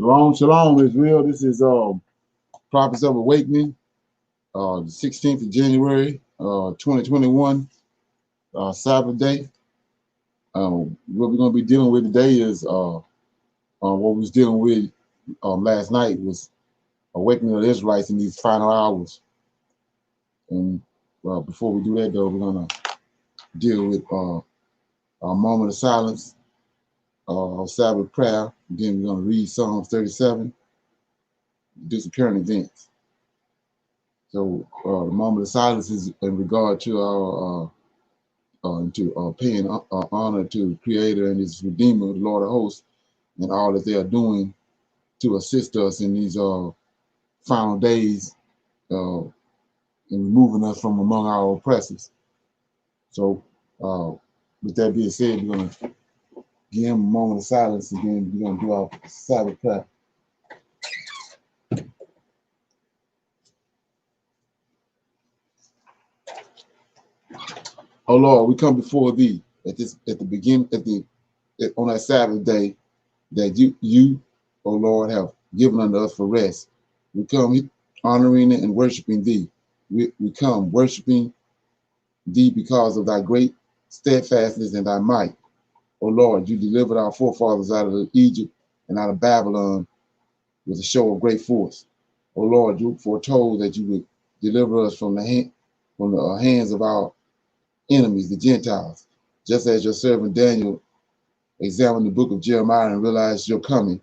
Shalom, shalom, Israel. This is Prophets of Awakening, the 16th of January, 2021, Sabbath day. What we're going to be dealing with today is what we was dealing with last night was awakening of the Israelites in these final hours. And before we do that, though, we're going to deal with a moment of silence, Sabbath prayer. Then we're going to read Psalms 37, do some current events. So the moment of silence is in regard to our paying honor to the Creator and His Redeemer, the Lord of Hosts, and all that they are doing to assist us in these final days in removing us from among our oppressors. So with that being said, we're going to give him a moment of silence, and then we're going to do our Sabbath prayer. Oh Lord, we come before Thee on that Sabbath day that you, oh Lord, have given unto us for rest. We come honoring and worshiping Thee. We come worshiping Thee because of Thy great steadfastness and Thy might. Oh Lord, you delivered our forefathers out of Egypt and out of Babylon with a show of great force. Oh Lord, you foretold that you would deliver us from the hands of our enemies, the Gentiles, just as your servant Daniel examined the book of Jeremiah and realized your coming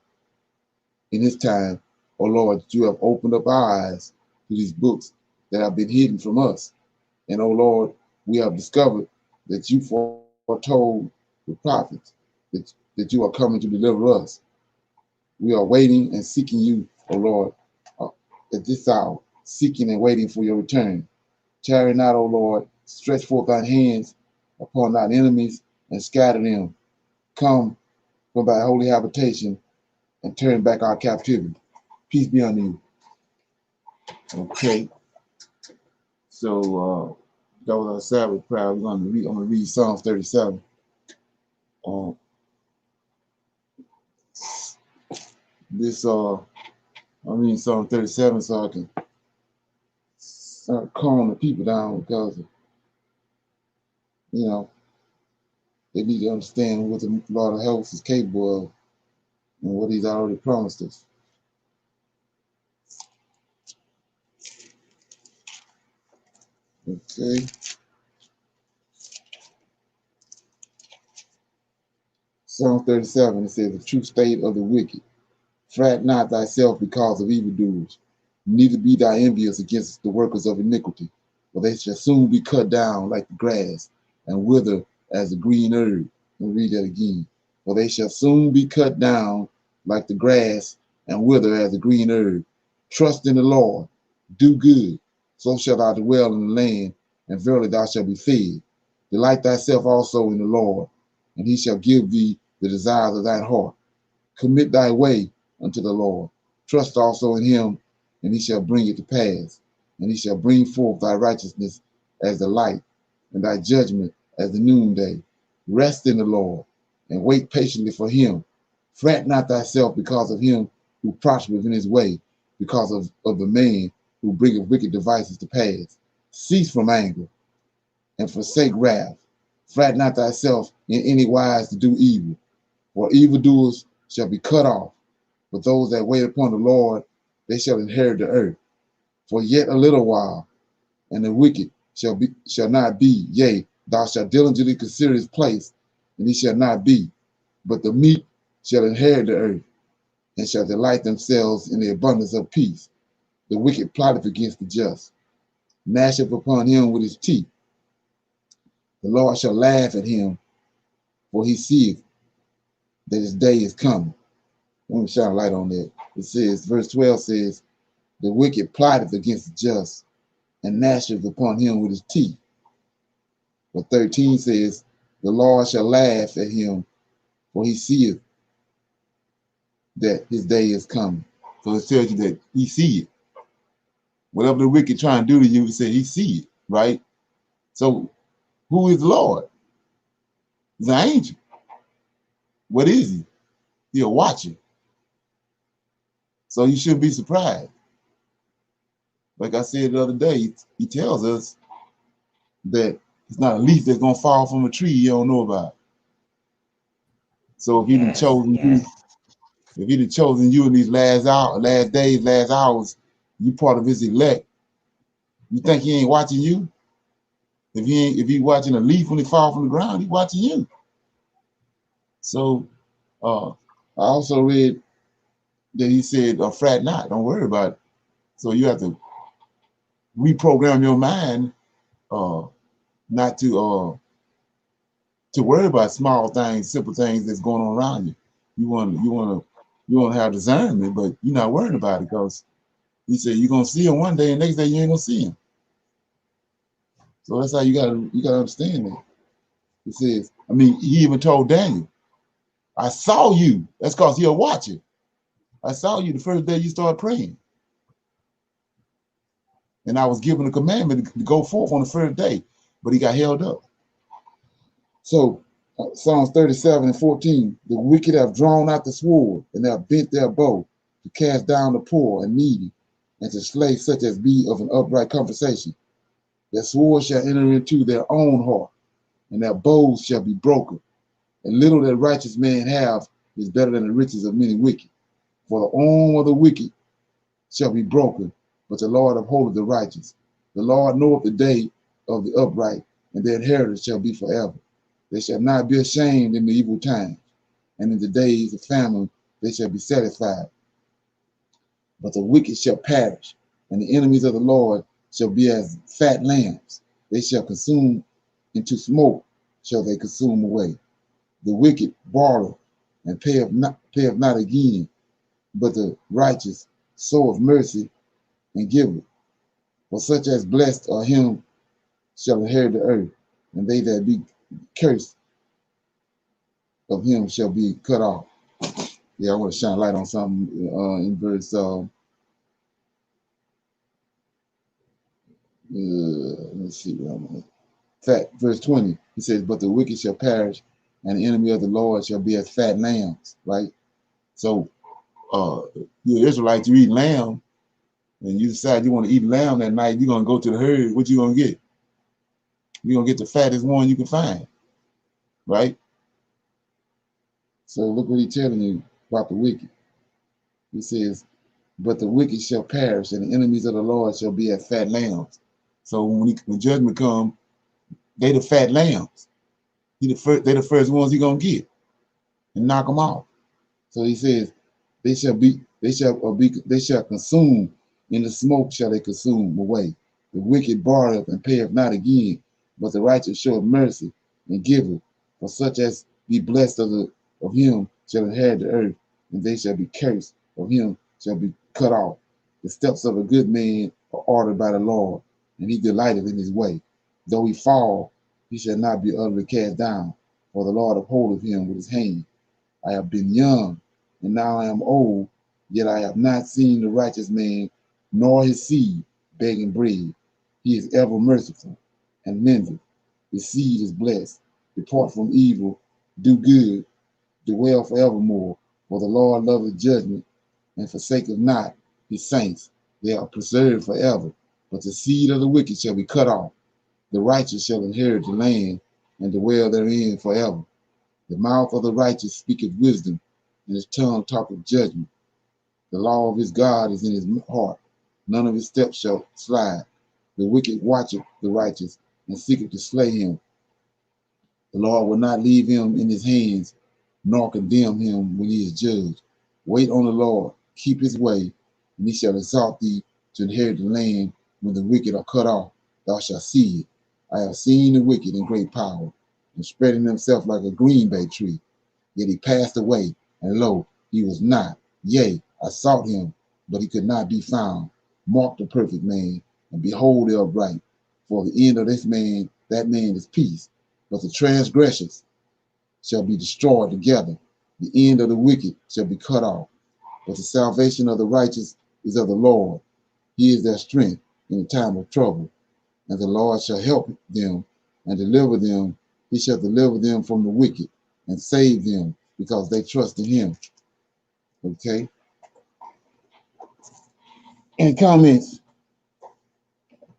in his time. Oh Lord, you have opened up our eyes to these books that have been hidden from us. And oh Lord, we have discovered that you foretold the prophets that you are coming to deliver us. We are waiting and seeking you, oh Lord, at this hour, seeking and waiting for your return. Tarry not, O Lord, stretch forth thine hands upon thine enemies and scatter them. Come from thy holy habitation and turn back our captivity. Peace be unto you. Okay. So that was our Sabbath prayer. I'm going to read Psalms 37. I'm reading Psalm 37 so I can start calming the people down, because they need to understand what the Lord of Hosts is capable of and what He's already promised us. Okay. Psalm 37, it says, the true state of the wicked. Fret not thyself because of evildoers, neither be thou envious against the workers of iniquity, for they shall soon be cut down like the grass and wither as the green herb. Let me read that again. For they shall soon be cut down like the grass and wither as the green herb. Trust in the Lord, do good, so shalt thou dwell in the land, and verily thou shalt be fed. Delight thyself also in the Lord, and He shall give thee the desires of thine heart. Commit thy way unto the Lord. Trust also in Him, and He shall bring it to pass. And He shall bring forth thy righteousness as the light, and thy judgment as the noonday. Rest in the Lord, and wait patiently for Him. Fret not thyself because of him who prospereth in his way, because of the man who bringeth wicked devices to pass. Cease from anger, and forsake wrath. Fret not thyself in any wise to do evil, for evildoers shall be cut off. But those that wait upon the Lord, they shall inherit the earth. For yet a little while, and the wicked shall not be. Yea, thou shalt diligently consider his place, and he shall not be. But the meek shall inherit the earth, and shall delight themselves in the abundance of peace. The wicked plotteth against the just, gnasheth upon him with his teeth. The Lord shall laugh at him, for he seeth that his day is coming. Let me shine a light on that. It says, verse 12 says, the wicked plotteth against the just, and gnasheth upon him with his teeth. But 13 says, the Lord shall laugh at him, for he seeth that his day is coming. So it tells you that he see it. Whatever the wicked trying to do to you, he said he see it, right? So who is the Lord? He's an angel. What is he? He a watcher. So you shouldn't be surprised. Like I said the other day, he tells us that it's not a leaf that's gonna fall from a tree you don't know about. So if he done Yes, chosen you, yes. if he done chosen you in these last days, last hours, you part of his elect. You think he ain't watching you? If he watching a leaf when it fall from the ground, he watching you. So I also read that he said, "Fret not, don't worry about it." So you have to reprogram your mind, uh, not to worry about small things, simple things that's going on around you. You want to have discernment, but you're not worrying about it because he said you're gonna see him one day, and next day you ain't gonna see him. So that's how you gotta understand that. He says, I mean, he even told Daniel, "I saw you." That's because he'll watch it. I saw you the first day you started praying, and I was given a commandment to go forth on the first day, but he got held up. So Psalms 37:14, the wicked have drawn out the sword and have bent their bow to cast down the poor and needy and to slay such as be of an upright conversation. Their sword shall enter into their own heart, and their bows shall be broken. And little that righteous man have is better than the riches of many wicked. For the arm of the wicked shall be broken, but the Lord upholdeth the righteous. The Lord knoweth the day of the upright, and their inheritance shall be forever. They shall not be ashamed in the evil times, and in the days of famine they shall be satisfied. But the wicked shall perish, and the enemies of the Lord shall be as fat lambs. They shall consume into smoke, shall they consume away. The wicked borrow and payeth not again, but the righteous soweth mercy and giveth. For such as blessed are him shall inherit the earth, and they that be cursed of him shall be cut off. Yeah, I want to shine light on something in verse let's see what I'm at. Fact, verse 20. He says, "But the wicked shall perish, and the enemy of the Lord shall be as fat lambs." Right. So, you're Israelite, you eat lamb, and you decide you want to eat lamb that night. You're gonna go to the herd. What you gonna get? You're gonna get the fattest one you can find. Right. So look what he's telling you about the wicked. He says, "But the wicked shall perish, and the enemies of the Lord shall be as fat lambs." So when judgment comes, they the fat lambs. They the first ones he gonna get and knock them off. So he says, they shall consume, in the smoke shall they consume away. The wicked borroweth and payeth not again, but the righteous showeth mercy and giveth. For such as be blessed of him shall inherit the earth, and they shall be cursed of him shall be cut off. The steps of a good man are ordered by the Lord, and he delighteth in his way. Though he fall, he shall not be utterly cast down, for the Lord upholdeth him with his hand. I have been young, and now I am old, yet I have not seen the righteous man, nor his seed begging bread. He is ever merciful and mendeth. His seed is blessed. Depart from evil, do good, dwell forevermore. For the Lord loveth judgment, and forsaketh not his saints. They are preserved forever. But the seed of the wicked shall be cut off. The righteous shall inherit the land, and dwell therein forever. The mouth of the righteous speaketh wisdom, and his tongue talketh judgment. The law of his God is in his heart. None of his steps shall slide. The wicked watcheth the righteous, and seeketh to slay him. The Lord will not leave him in his hands, nor condemn him when he is judged. Wait on the Lord, keep his way, and he shall exalt thee to inherit the land. When the wicked are cut off, thou shalt see it. I have seen the wicked in great power, and spreading himself like a green bay tree. Yet he passed away, and lo, he was not. Yea, I sought him, but he could not be found. Mark the perfect man, and behold the upright. For the end of that man is peace. But the transgressors shall be destroyed together. The end of the wicked shall be cut off. But the salvation of the righteous is of the Lord. He is their strength in the time of trouble. And the Lord shall help them and deliver them. He shall deliver them from the wicked and save them because they trust in him. Okay? Any comments?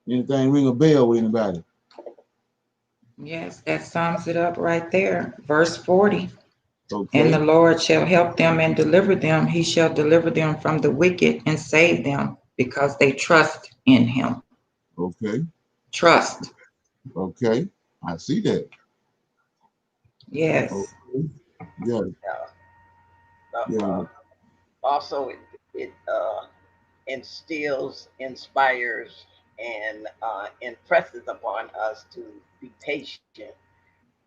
Anything ring a bell with anybody? Yes, that sums it up right there. Verse 40. And the Okay. Lord shall help them and deliver them. He shall deliver them from the wicked and save them because they trust in him. Okay. Trust. Okay. I see that. Yes. Okay. Yeah. Yeah. Also, it instills, inspires, and impresses upon us to be patient.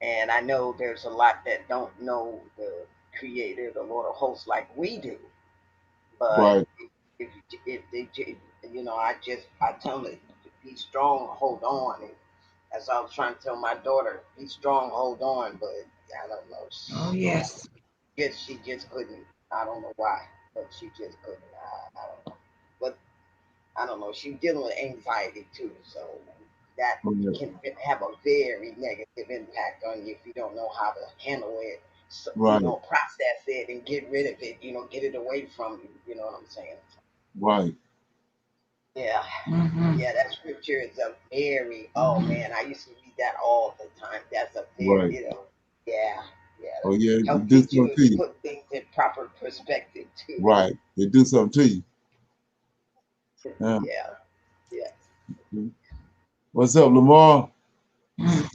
And I know there's a lot that don't know the Creator, the Lord of Hosts, like we do. But Right. if they, I tell them to be strong, hold on. And as I was trying to tell my daughter, be strong, hold on. But I don't know. Oh, yes. She just couldn't. I don't know why, but she just couldn't. I don't know. But I don't know. She's dealing with anxiety too, so that can have a very negative impact on you if you don't know how to handle it. So, Right. process it and get rid of it. Get it away from you. You know what I'm saying? Right. Yeah. Mm-hmm. Yeah, that scripture is a very, oh man, I used to read that all the time. That's a very, Right. yeah, yeah. Oh yeah. Help It do get something you to to you. put things in proper perspective too. Right. It do something to you. Yeah. Yeah, yeah. What's up, Lamar? Mm-hmm.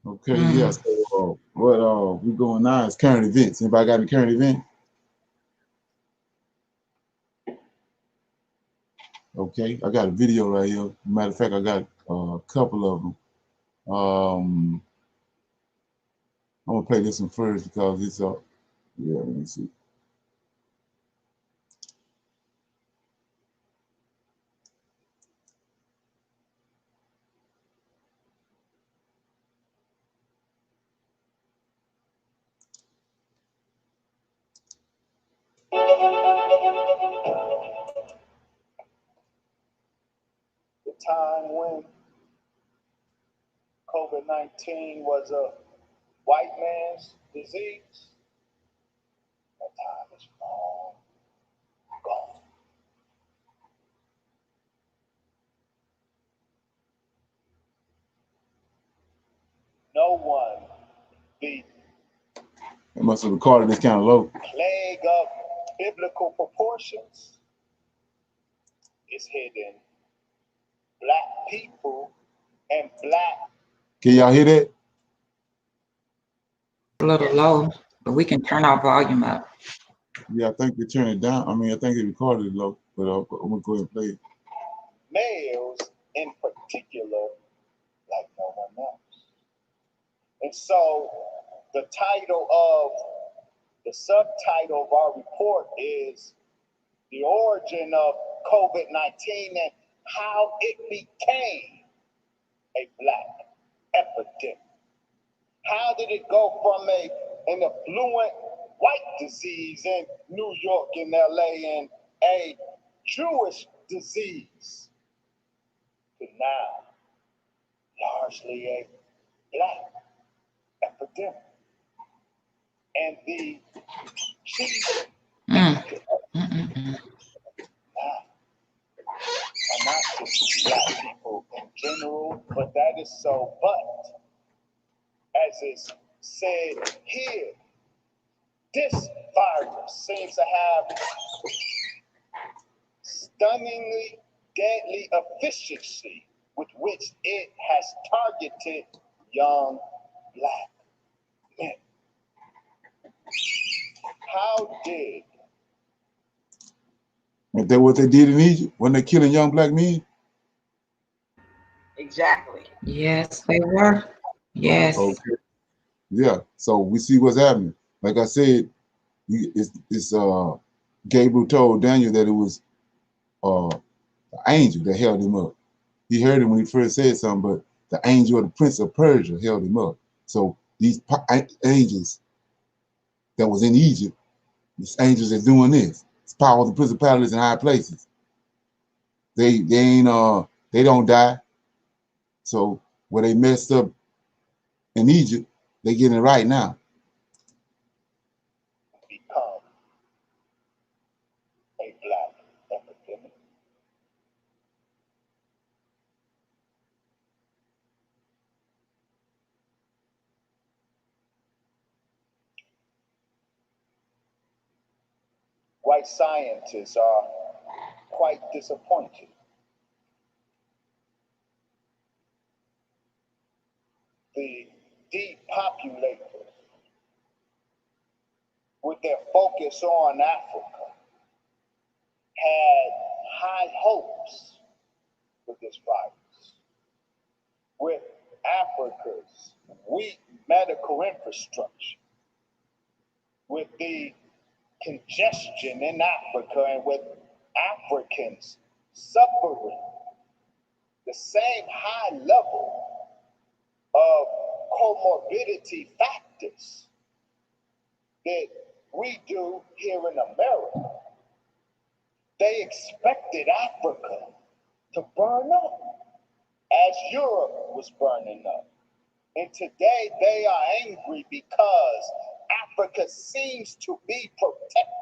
Okay. Yeah. So what we going now is current events. Anybody got any current event? Okay. I got a video right here. Matter of fact, I got a couple of them. I'm gonna play this one first because it's up. Yeah. Let me see. The time when COVID-19 was a white man's disease, that time is long gone. No one, the I must have recorded this kind of low. plague of biblical proportions is hidden black people and black. Can y'all hear that? A little low, but we can turn our volume up. Yeah, I think they turned it down. I mean, I think they recorded it low, but I'm gonna go ahead and play it. Males in particular like no one else. And so the title of the subtitle of our report is The Origin of COVID-19 and How It Became a Black Epidemic. How did it go from an affluent white disease in New York and LA and a Jewish disease to now largely a black epidemic? And the chief Mm. are not just black people in general, but that is so. But as is said here, this virus seems to have stunningly deadly efficiency with which it has targeted young black men. How did Ain't that what they did in Egypt when they killing young black men? Exactly. Yes, they were. Yes. Okay. Yeah. So we see what's happening. Like I said, it's Gabriel told Daniel that it was the angel that held him up. He heard him when he first said something, but the angel of the prince of Persia held him up. So these angels that was in Egypt, these angels are doing this. It's power of the principalities in high places. They ain't they don't die. So where they messed up in Egypt, they getting it right now. become a black white scientists are quite disappointed. The depopulators, with their focus on Africa, had high hopes with this virus. With Africa's weak medical infrastructure, with the congestion in Africa, and with Africans suffering the same high level of comorbidity factors that we do here in America, they expected Africa to burn up as Europe was burning up. And today they are angry because Africa seems to be protected.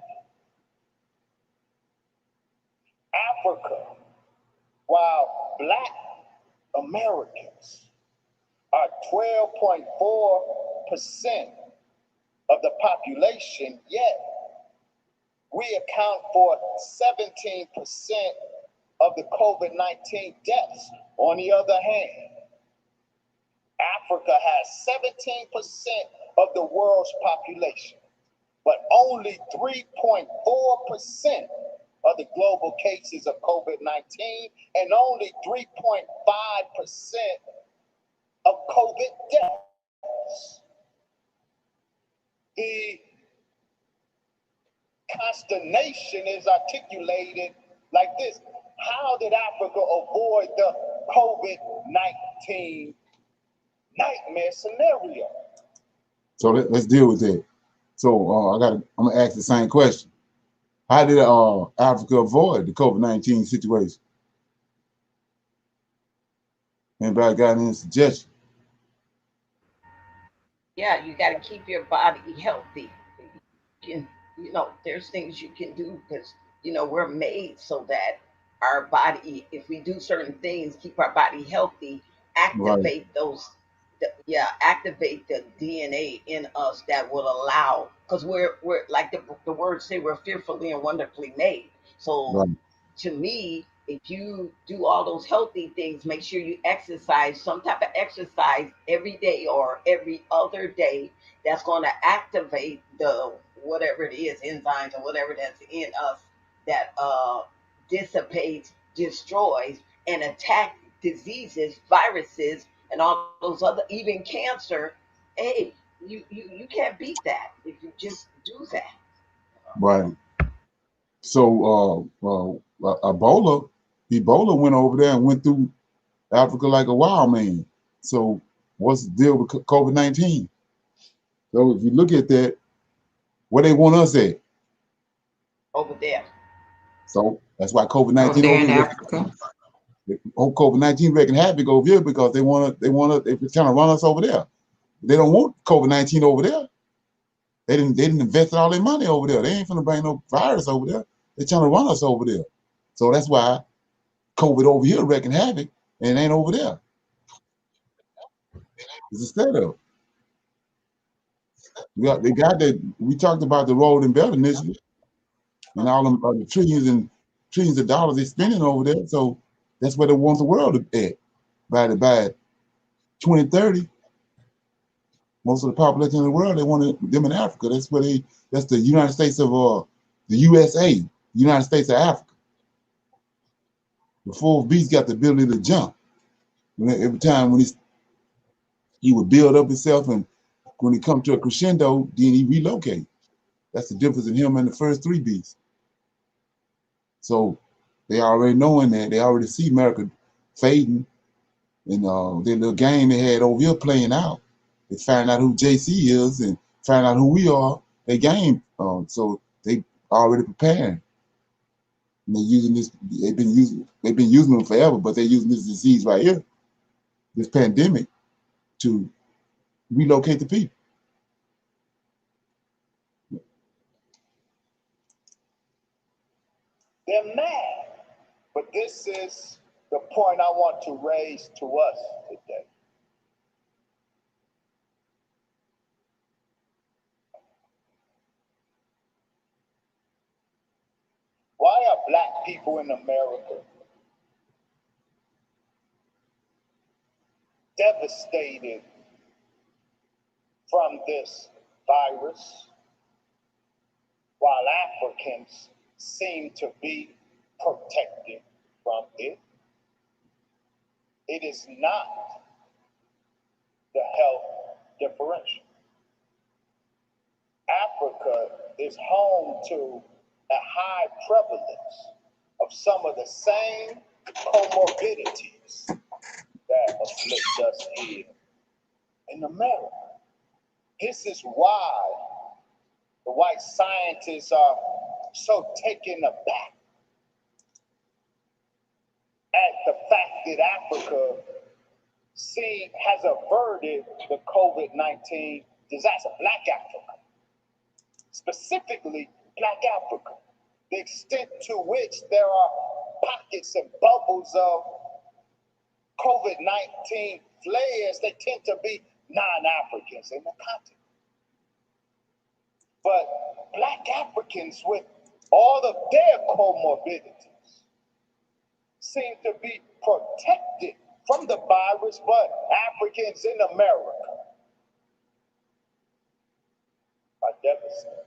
Africa, while Black Americans are 12.4% of the population, yet we account for 17% of the COVID-19 deaths. On the other hand, Africa has 17% of the world's population, but only 3.4% of the global cases of COVID-19 and only 3.5% of COVID deaths. The consternation is articulated like this: how did Africa avoid the COVID-19 nightmare scenario? So let's deal with that. So I'm gonna ask the same question. How did Africa avoid the COVID-19 situation? Anybody got any suggestion? Yeah, you got to keep your body healthy. You there's things you can do because, we're made so that our body, if we do certain things, keep our body healthy, Right. activate the DNA in us that will allow, because we're like the words say, we're fearfully and wonderfully made. So Right. to me, if you do all those healthy things, make sure you exercise, some type of exercise every day or every other day, that's going to activate the whatever it is, enzymes or whatever that's in us that dissipates, destroys, and attack diseases, viruses, and all those other, even cancer. Hey, you can't beat that if you just do that. Right. So Ebola went over there and went through Africa like a wild man. So what's the deal with COVID-19? So if you look at that, where they want us at? Over there. So that's why Over COVID-19 there over in here. Africa. COVID-19 wreaking havoc over here because they want to they're trying to run us over there. They don't want COVID-19 over there. They didn't invest all their money over there. They ain't finna bring no virus over there. They're trying to run us over there. So that's why COVID over here wreaking havoc and it ain't over there. It's instead of. They got that. We talked about the road and belt initiative and all them the trillions of dollars they're spending over there. So that's where they want the world at. By 2030, most of the population in the world, they want them in Africa. That's the United States of the USA, United States of Africa. The fourth beast got the ability to jump. Every time when he would build up himself, and when he come to a crescendo, then he relocate. That's the difference in him and the first three beasts. So they already knowing that, they already see America fading, and their little game they had over here playing out. They find out who JC is and find out who we are. They game, so they already preparing. And they're using this. They've been using them forever, but they're using this disease right here, this pandemic, to relocate the people. They're mad. But this is the point I want to raise to us today. people in America devastated from this virus, while Africans seem to be protected from it. It is not the health differential. Africa is home to a high prevalence of some of the same comorbidities that afflict us here in America. This is why the white scientists are so taken aback at the fact that Africa has averted the COVID-19 disaster. Black Africa, specifically Black Africa, the extent to which there are pockets and bubbles of COVID-19 flares, they tend to be non-Africans in the continent. But Black Africans, with all of their comorbidities, seem to be protected from the virus, but Africans in America are devastated.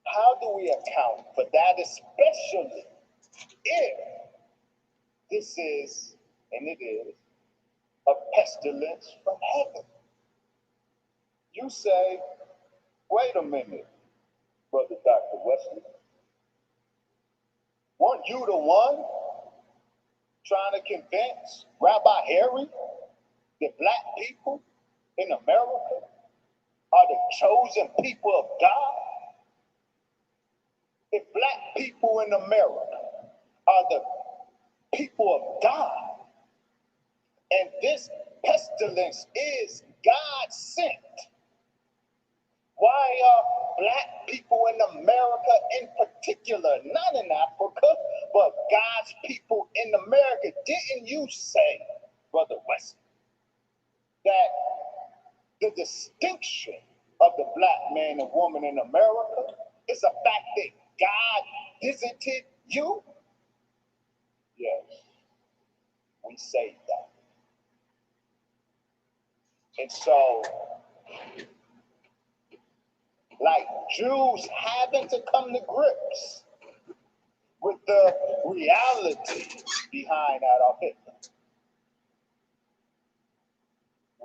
How do we account for that, especially if this is, and it is, a pestilence from heaven? You say, wait a minute, Brother Dr. Wesley. Weren't you the one trying to convince Rabbi Harry that Black people in America are the chosen people of God? If Black people in America are the people of God, and this pestilence is God sent, why are Black people in America in particular, not in Africa, but God's people in America? Didn't you say, Brother Wesley, that the distinction of the Black man and woman in America is the fact that God visited you? Yes, we say that. And so, like Jews having to come to grips with the reality behind Adolf Hitler,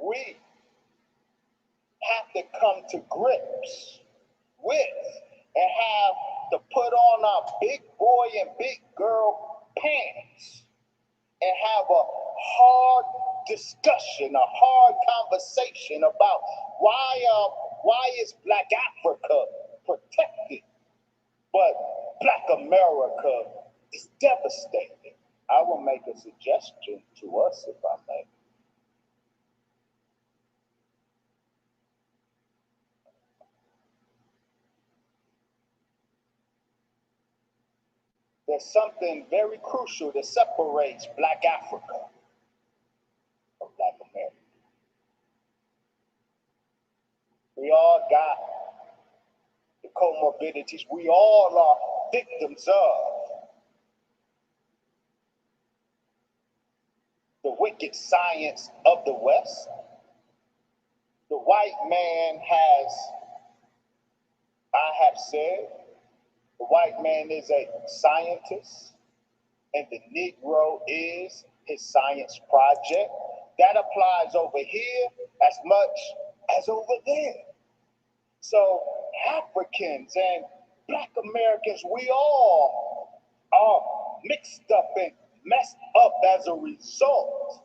we have to come to grips with and have to put on our big boy and big girl pants and have a hard discussion, a hard conversation about why is Black Africa protected, but Black America is devastated. I will make a suggestion to us, if I may. There's something very crucial that separates Black Africa from Black America. We all got the comorbidities. We all are victims of the wicked science of the West. The white man has, I have said, the white man is a scientist, and the Negro is his science project. That applies over here as much as over there. So Africans and Black Americans, we all are mixed up and messed up as a result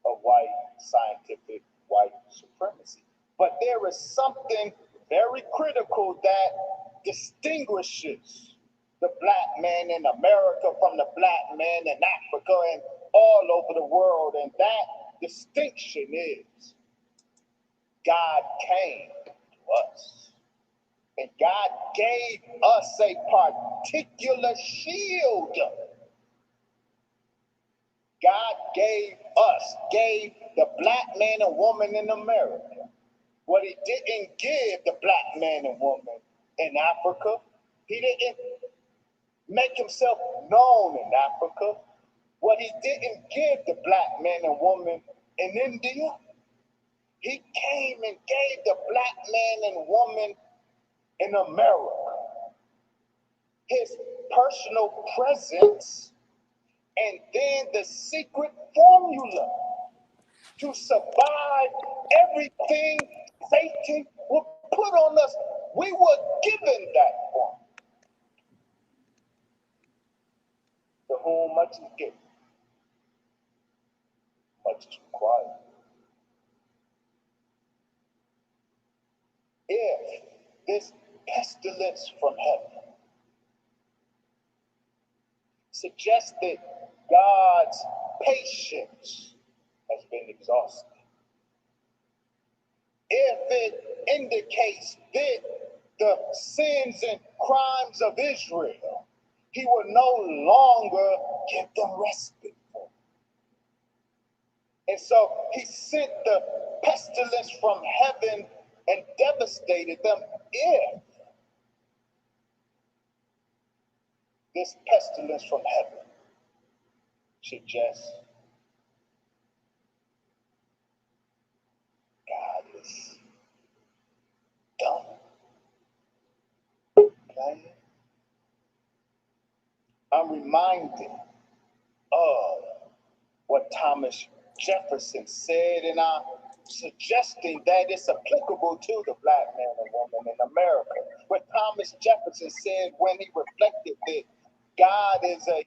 of white scientific white supremacy. But there is something very critical that distinguishes the Black man in America from the Black man in Africa and all over the world, and that distinction is God came to us, and God gave us a particular shield. God gave the Black man and woman in America what he didn't give the Black man and woman in Africa. He didn't make himself known in Africa, what he didn't give the black man and woman in India, he came and gave the black man and woman in America his personal presence and then the secret formula to survive everything Satan would put on us. We were given that formula. To whom much is given, much is required. If this pestilence from heaven suggests that God's patience has been exhausted, if it indicates that the sins and crimes of Israel, he will no longer give them respite for. And so he sent the pestilence from heaven and devastated them. If this pestilence from heaven suggests God is done playing, I'm reminded of what Thomas Jefferson said, and I'm suggesting that it's applicable to the black man and woman in America. What Thomas Jefferson said when he reflected that God is a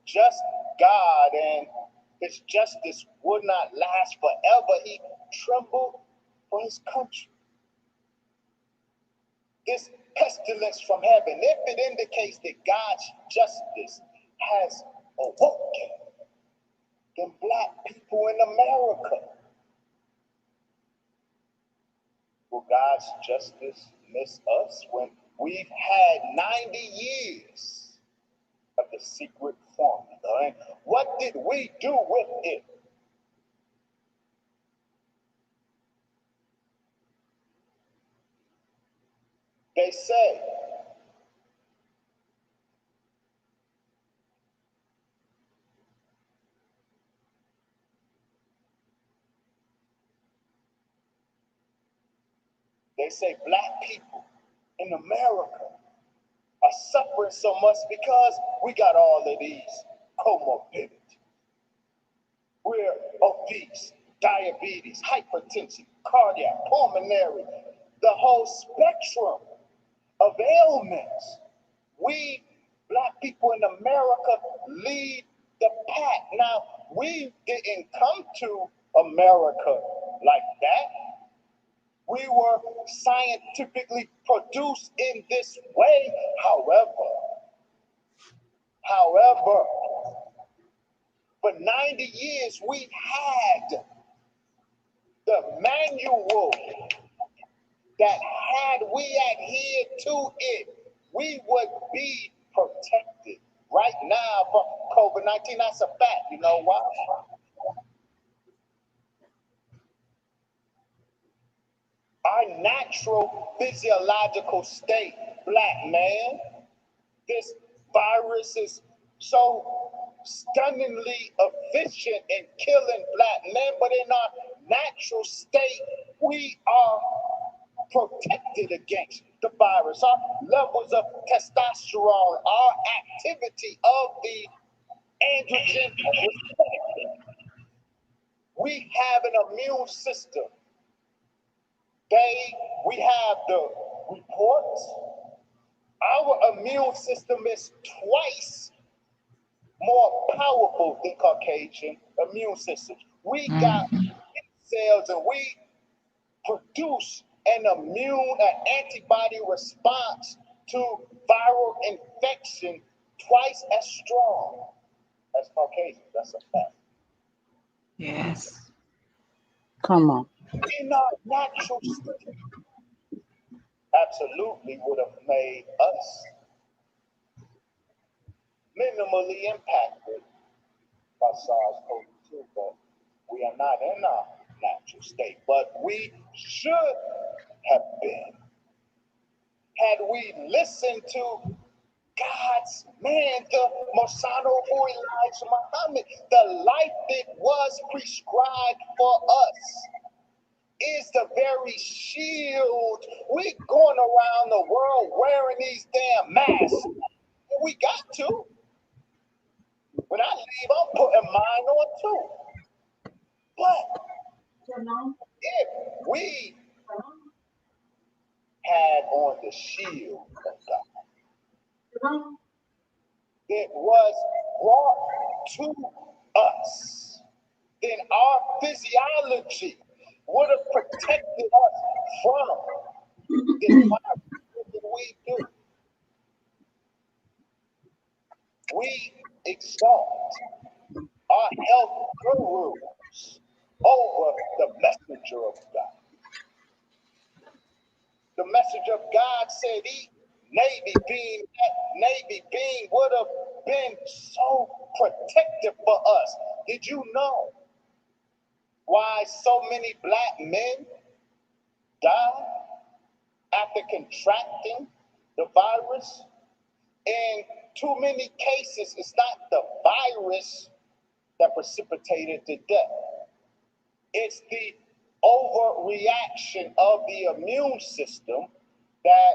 just God and his justice would not last forever, he trembled for his country. This pestilence from heaven, if it indicates that God's justice has awoken, then black people in America, will God's justice miss us when we've had 90 years of the secret formula? And what did we do with it? They say black people in America are suffering so much because we got all of these comorbidities. We're obese, diabetes, hypertension, cardiac, pulmonary, the whole spectrum of ailments. We, black people in America, lead the pack. Now, we didn't come to America like that. We were scientifically produced in this way. However, for 90 years, we had the manual that had we adhered to it, we would be protected right now from COVID-19. That's a fact. You know why? Our natural physiological state, black man, this virus is so stunningly efficient in killing black men, but in our natural state, we are protected against the virus. Our levels of testosterone, our activity of the androgen receptor. We have an immune system. We have the reports. Our immune system is twice more powerful than Caucasian immune systems. We got cells and we produce an antibody response to viral infection twice as strong as Caucasians. That's a fact. Yes. Come on. In our natural state, absolutely would have made us minimally impacted by SARS-CoV-2, but we are not in our natural state. But we should have been, had we listened to God's man, the Mosano Elijah Muhammad, the life that was prescribed for us is the very shield. We going around the world wearing these damn masks. And we got to. When I leave, I'm putting mine on too. But if we had on the shield of God, it was brought to us, then our physiology would have protected us from the virus that we do. We exalt our health gurus over the messenger of God. The messenger of God said that Navy beam would have been so protective for us. Did you know why so many black men died after contracting the virus? In too many cases, it's not the virus that precipitated the death. It's the overreaction of the immune system that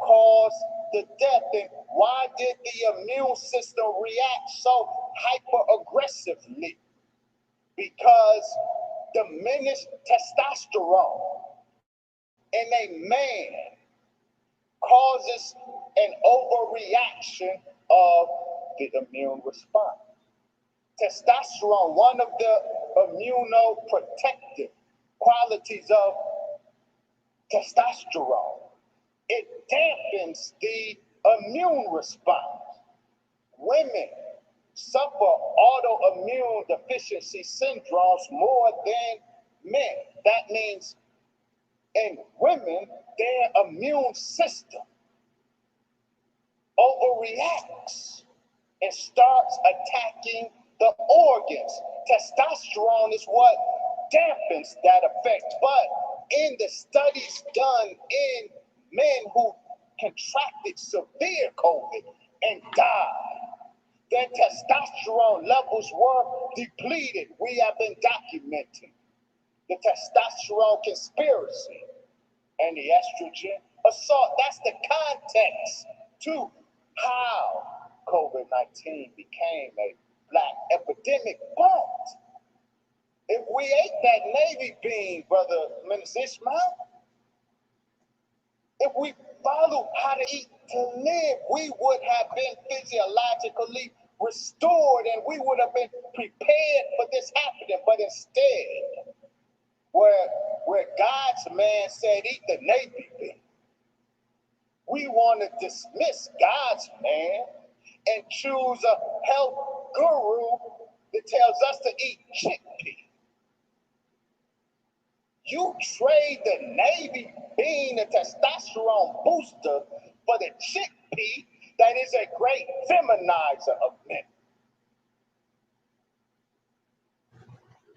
caused the death. And why did the immune system react so hyper-aggressively? Because diminished testosterone in a man causes an overreaction of the immune response. Testosterone, one of the immunoprotective qualities of testosterone, it dampens the immune response. Women suffer autoimmune deficiency syndromes more than men. That means in women, their immune system overreacts and starts attacking the organs. Testosterone is what dampens that effect. But in the studies done in men who contracted severe COVID and died, their testosterone levels were depleted. We have been documenting the testosterone conspiracy and the estrogen assault. That's the context to how COVID-19 became a black epidemic. But if we ate that Navy bean, Brother Minister Ishmael, if we followed how to eat to live, we would have been physiologically restored and we would have been prepared for this happening. But instead, where God's man said, eat the Navy bean, we want to dismiss God's man and choose a health guru that tells us to eat chickpea. You trade the Navy bean, a testosterone booster, for the chickpea that is a great feminizer of men.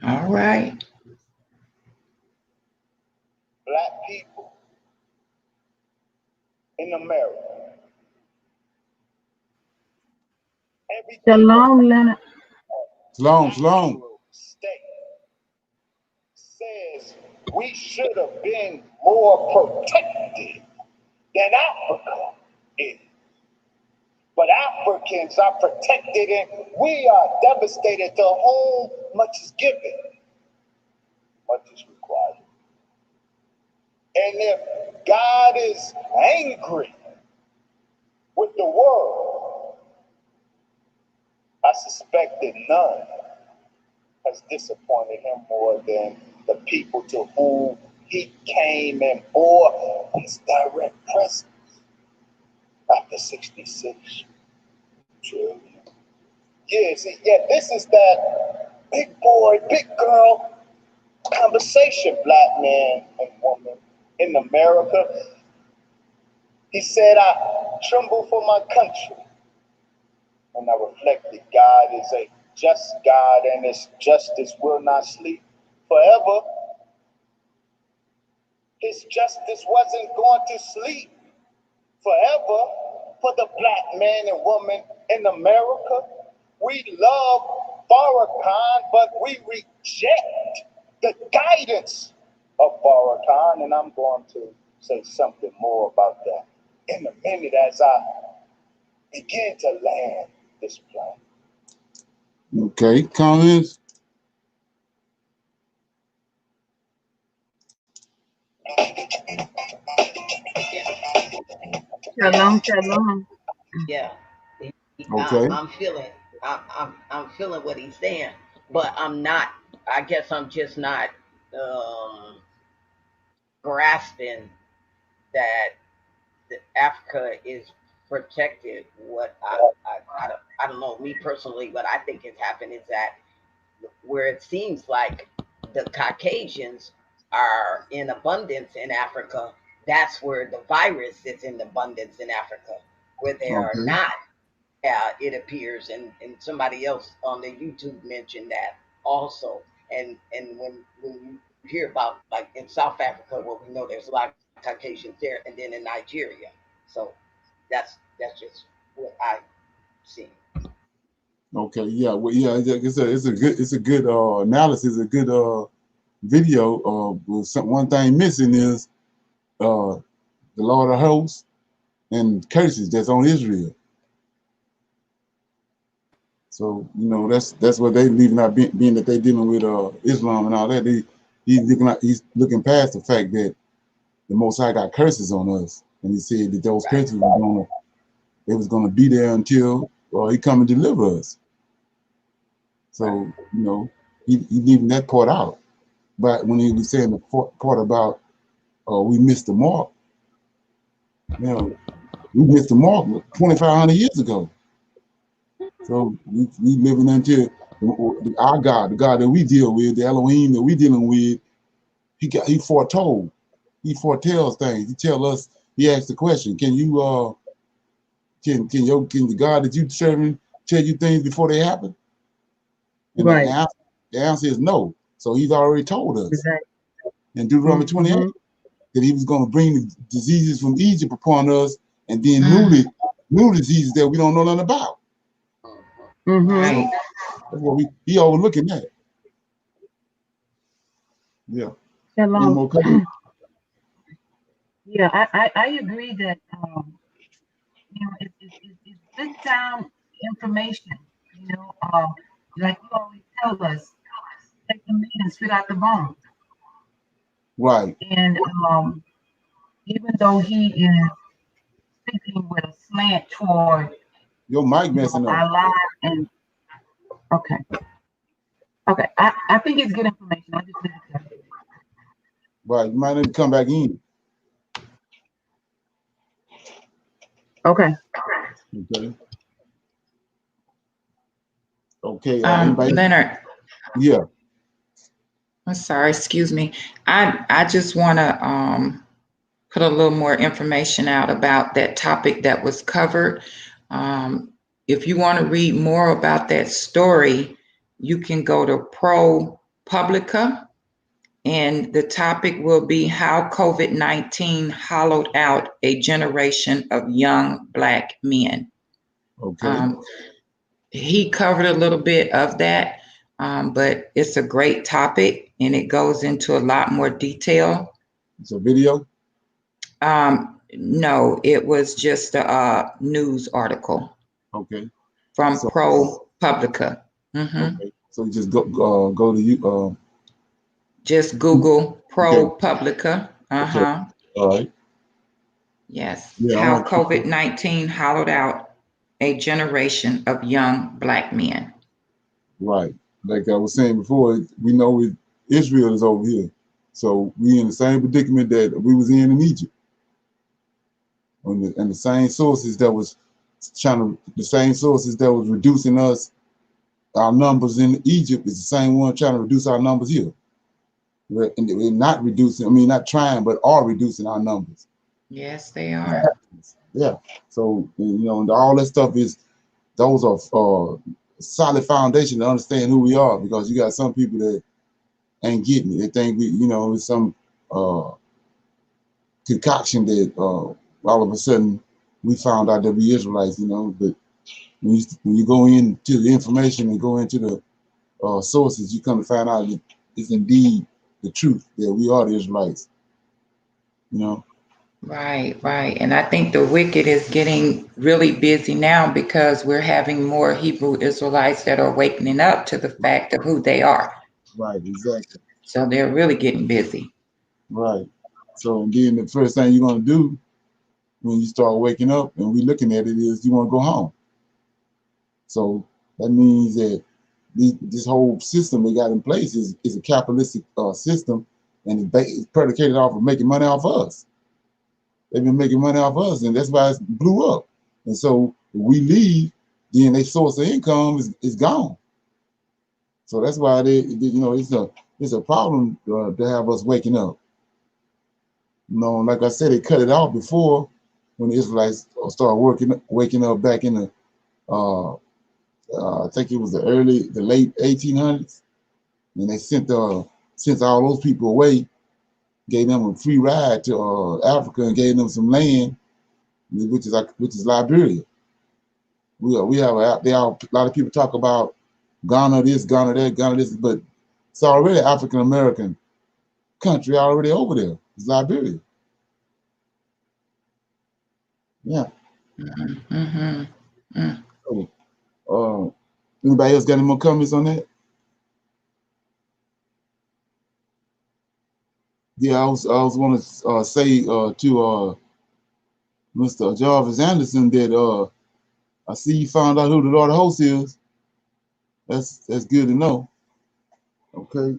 All right. Black people in America. Shalom, Leonard. Shalom. State says we should have been more protected than Africa is. But Africans are protected and we are devastated. To whom much is given, much is required. And if God is angry with the world, I suspect that none has disappointed him more than the people to whom he came and bore his direct presence after 66 trillion years. Yeah, this is that big boy, big girl conversation, black man and woman in America. He said, I tremble for my country. And I reflected, God is a just God and his justice will not sleep forever. His justice wasn't going to sleep forever. for the black man and woman in America. We love Farrakhan, but we reject the guidance of Farrakhan, and I'm going to say something more about that in a minute as I begin to land this plane. Okay, comments? Shalom, shalom. Yeah. Okay. I'm feeling what he's saying, but I'm not. I guess I'm just not grasping that Africa is protected. What I don't know. Me personally, what I think has happened is that where it seems like the Caucasians are in abundance in Africa, that's where the virus is in abundance in Africa. Where they are Okay. not, it appears, and somebody else on the YouTube mentioned that also. And when you hear about, like, in South Africa, well, we know there's a lot of Caucasians there, and then in Nigeria. So that's just what I see. Okay. Yeah. Well, yeah. It's a good analysis. A good video. One thing missing is the Lord of hosts and curses that's on Israel. So that's what they leaving out, being that they dealing with Islam and all that. He's looking past the fact that the Most High got curses on us, and he said that those curses was gonna be there until he come and deliver us. So he leaving that part out. But when he was saying the part about we missed the mark, we missed the mark 2,500 years ago. So we living until our God, the God that we deal with, the Elohim that we dealing with, he foretold. He foretells things. He tell us. He asks the question: can you can the God that you serving tell you things before they happen? And Right. the answer is no. So he's already told us Exactly. in Deuteronomy 28 that he was going to bring the diseases from Egypt upon us, and then new diseases that we don't know nothing about. Right. So that's what he overlooking that. Yeah. Any Shalom. more comments? Yeah, I agree that it's good sound information. Like you always tell us, take the meat and spit out the bone. Right. And even though he is speaking with a slant toward Your mic messing up. our lives, and okay, I think it's good information. I just leave it there. Right. You might need to come back in. Okay. Okay. Okay. Anybody? Leonard. Yeah. I'm sorry, excuse me. I just want to put a little more information out about that topic that was covered. If you want to read more about that story, you can go to ProPublica, and the topic will be how COVID-19 hollowed out a generation of young Black men. Okay. He covered a little bit of that, but it's a great topic, and it goes into a lot more detail. It's a video? No, it was just a news article. Okay. From ProPublica. Okay. So you just go to you. Just Google ProPublica. Okay. All right. Yes. Yeah, how COVID-19 hollowed out a generation of young Black men. Right. Like I was saying before, we know Israel is over here. So we in the same predicament that we was in Egypt. And the same sources that was reducing our numbers in Egypt is the same one trying to reduce our numbers here. We're not reducing, not trying, but are reducing our numbers. Yes, they are. Yeah. So, and all that stuff those are solid foundation to understand who we are, because you got some people that ain't getting it. They think it's some concoction that all of a sudden we found out that we Israelites, but when you go into the information and go into the sources, you come to find out that it's indeed the truth that we are the Israelites. Right, right. And I think the wicked is getting really busy now because we're having more Hebrew Israelites that are waking up to the fact of who they are. Right, exactly. So they're really getting busy. Right. So then the first thing you're gonna do when you start waking up and we looking at it is you want to go home. So that means that this whole system we got in place is a capitalistic system, and it's predicated off of making money off us. They've been making money off us, and that's why it's blew up. And so if we leave, then their source of income is gone. So that's why it's a problem to have us waking up. Like I said, they cut it off before when the Israelites started waking up back in the I think it was the late 1800s, and they sent all those people away, gave them a free ride to Africa, and gave them some land, which is Liberia. We have a lot of people talk about Ghana this, Ghana that, Ghana this, but it's already an African American country already over there. It's Liberia. Yeah. Mm-hmm. Mm. So, anybody else got any more comments on that? Yeah, I was want to say to Mr. Jarvis Anderson that I see you found out who the Lord of Hosts is. That's good to know. Okay.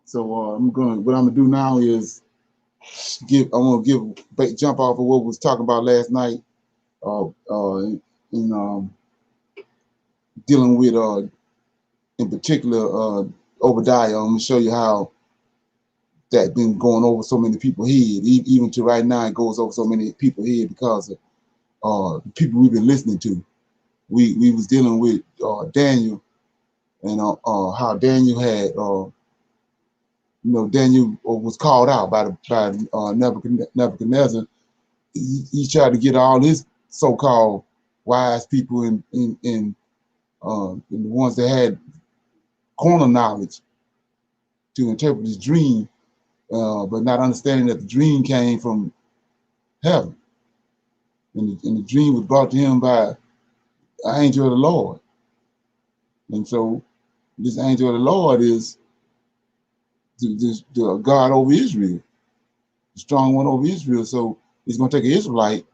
So what I'm gonna do now is jump off of what we was talking about last night. In dealing with in particular Obadiah. I'm gonna show you how that been going over so many people's head. Even to right now, it goes over so many people's head because of the people we've been listening to. We was dealing with Daniel and how Daniel had Daniel was called out by Nebuchadnezzar. He tried to get all his so-called wise people and the ones that had corner knowledge to interpret his dream, but not understanding that the dream came from heaven, and the dream was brought to him by an angel of the Lord. And so this angel of the Lord is the God over Israel, the strong one over Israel. So he's going to take an Israelite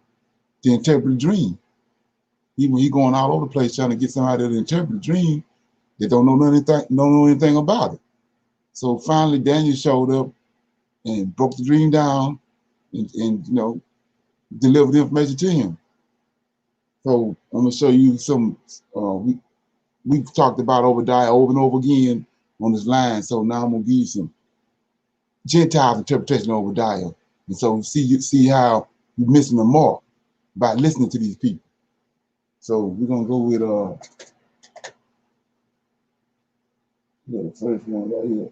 to interpret the dream. He going all over the place trying to get somebody to interpret the dream that don't know anything about it. So finally Daniel showed up and broke the dream down and delivered the information to him. So I'm going to show you some, we've talked about Obadiah over and over again on this line. So now I'm going to give you some Gentiles interpretation of Obadiah. And so see how you're missing the mark by listening to these people. So we're going to go with the first one right here.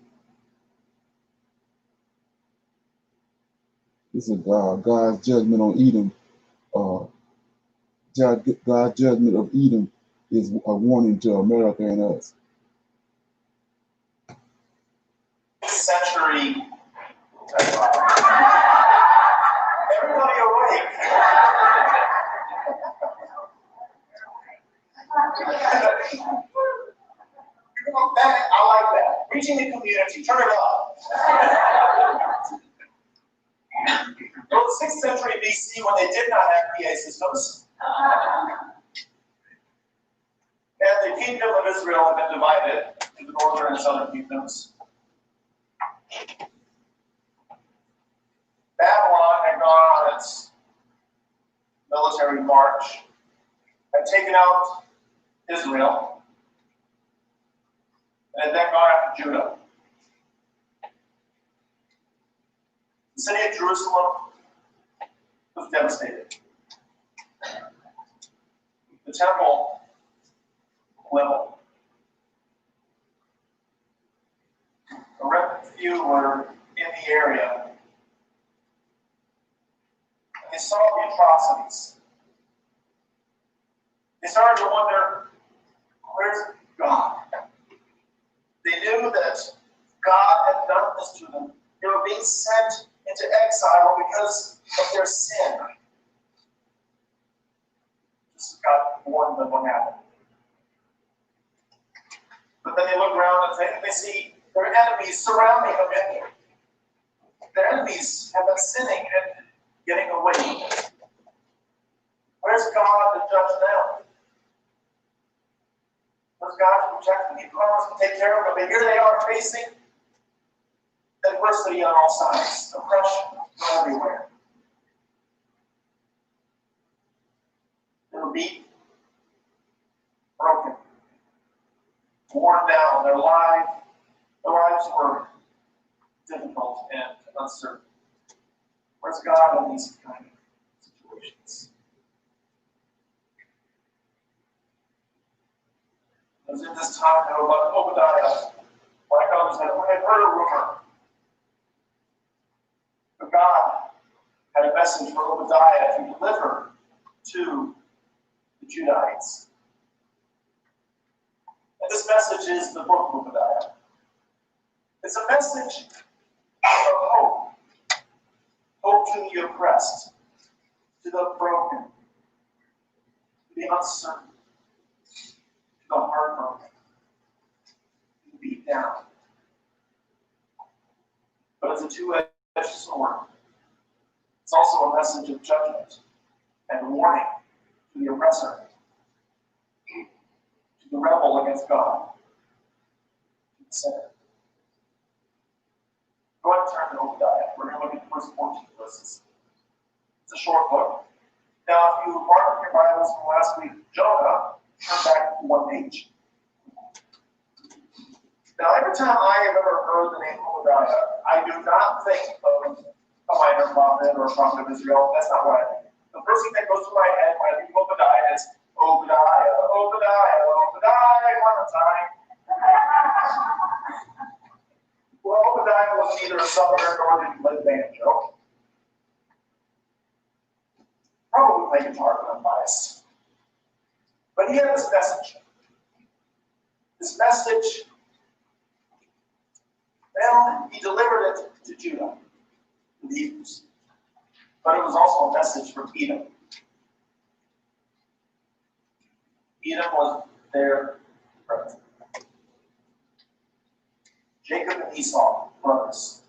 This is God's judgment on Edom. God's judgment of Edom is a warning to America and us. Century. Everybody awake. I like that. Reaching the community. Turn it up. It was 6th century BC when they did not have PA systems. And the kingdom of Israel had been divided into northern and southern kingdoms. Babylon had gone on its military march, had taken out Israel, and had then gone after Judah. The city of Jerusalem was devastated. The temple leveled. A remnant few were in the area they saw the atrocities. They started to wonder, where's God? They knew that God had done this to them. They were being sent into exile because of their sin. Just God warned them what happened. But then they look around and they see their enemies surrounding them. And their enemies have been sinning and getting away. Where's God to judge them? Where's God to protect them? He promised to take care of them. But here they are facing adversity on all sides. Oppression from everywhere. They were beaten, broken, worn down. Their lives were difficult and uncertain. Where's God in these kind of situations? It was in this time that Obadiah, like others, had heard a rumor. But God had a message for Obadiah to deliver to the Judahites. And this message is the book of Obadiah. It's a message of hope. Hope to the oppressed, to the broken, to the uncertain, to the heartbroken, to the beat down. But it's a two-edged sword. It's also a message of judgment and warning to the oppressor, to the rebel against God, to the sinner. Go ahead and turn to Obadiah. We're going to look at the first 14 verses. It's a short book. Now, if you marked your Bibles from last week, Jonah, turn back one page. Now, every time I have ever heard the name Obadiah, I do not think of a minor prophet or a prophet of Israel. That's not what I think. The first thing that goes through my head when I think of Obadiah is Obadiah, Obadiah, Obadiah, one time. Well, Obadiah was neither a southerner nor did he play the banjo. Probably play guitar, but I'm biased. But he had this message. This message, well, he delivered it to Judah, to the Hebrews. But it was also a message for Edom. Edom was their brother. Jacob and Esau, brothers.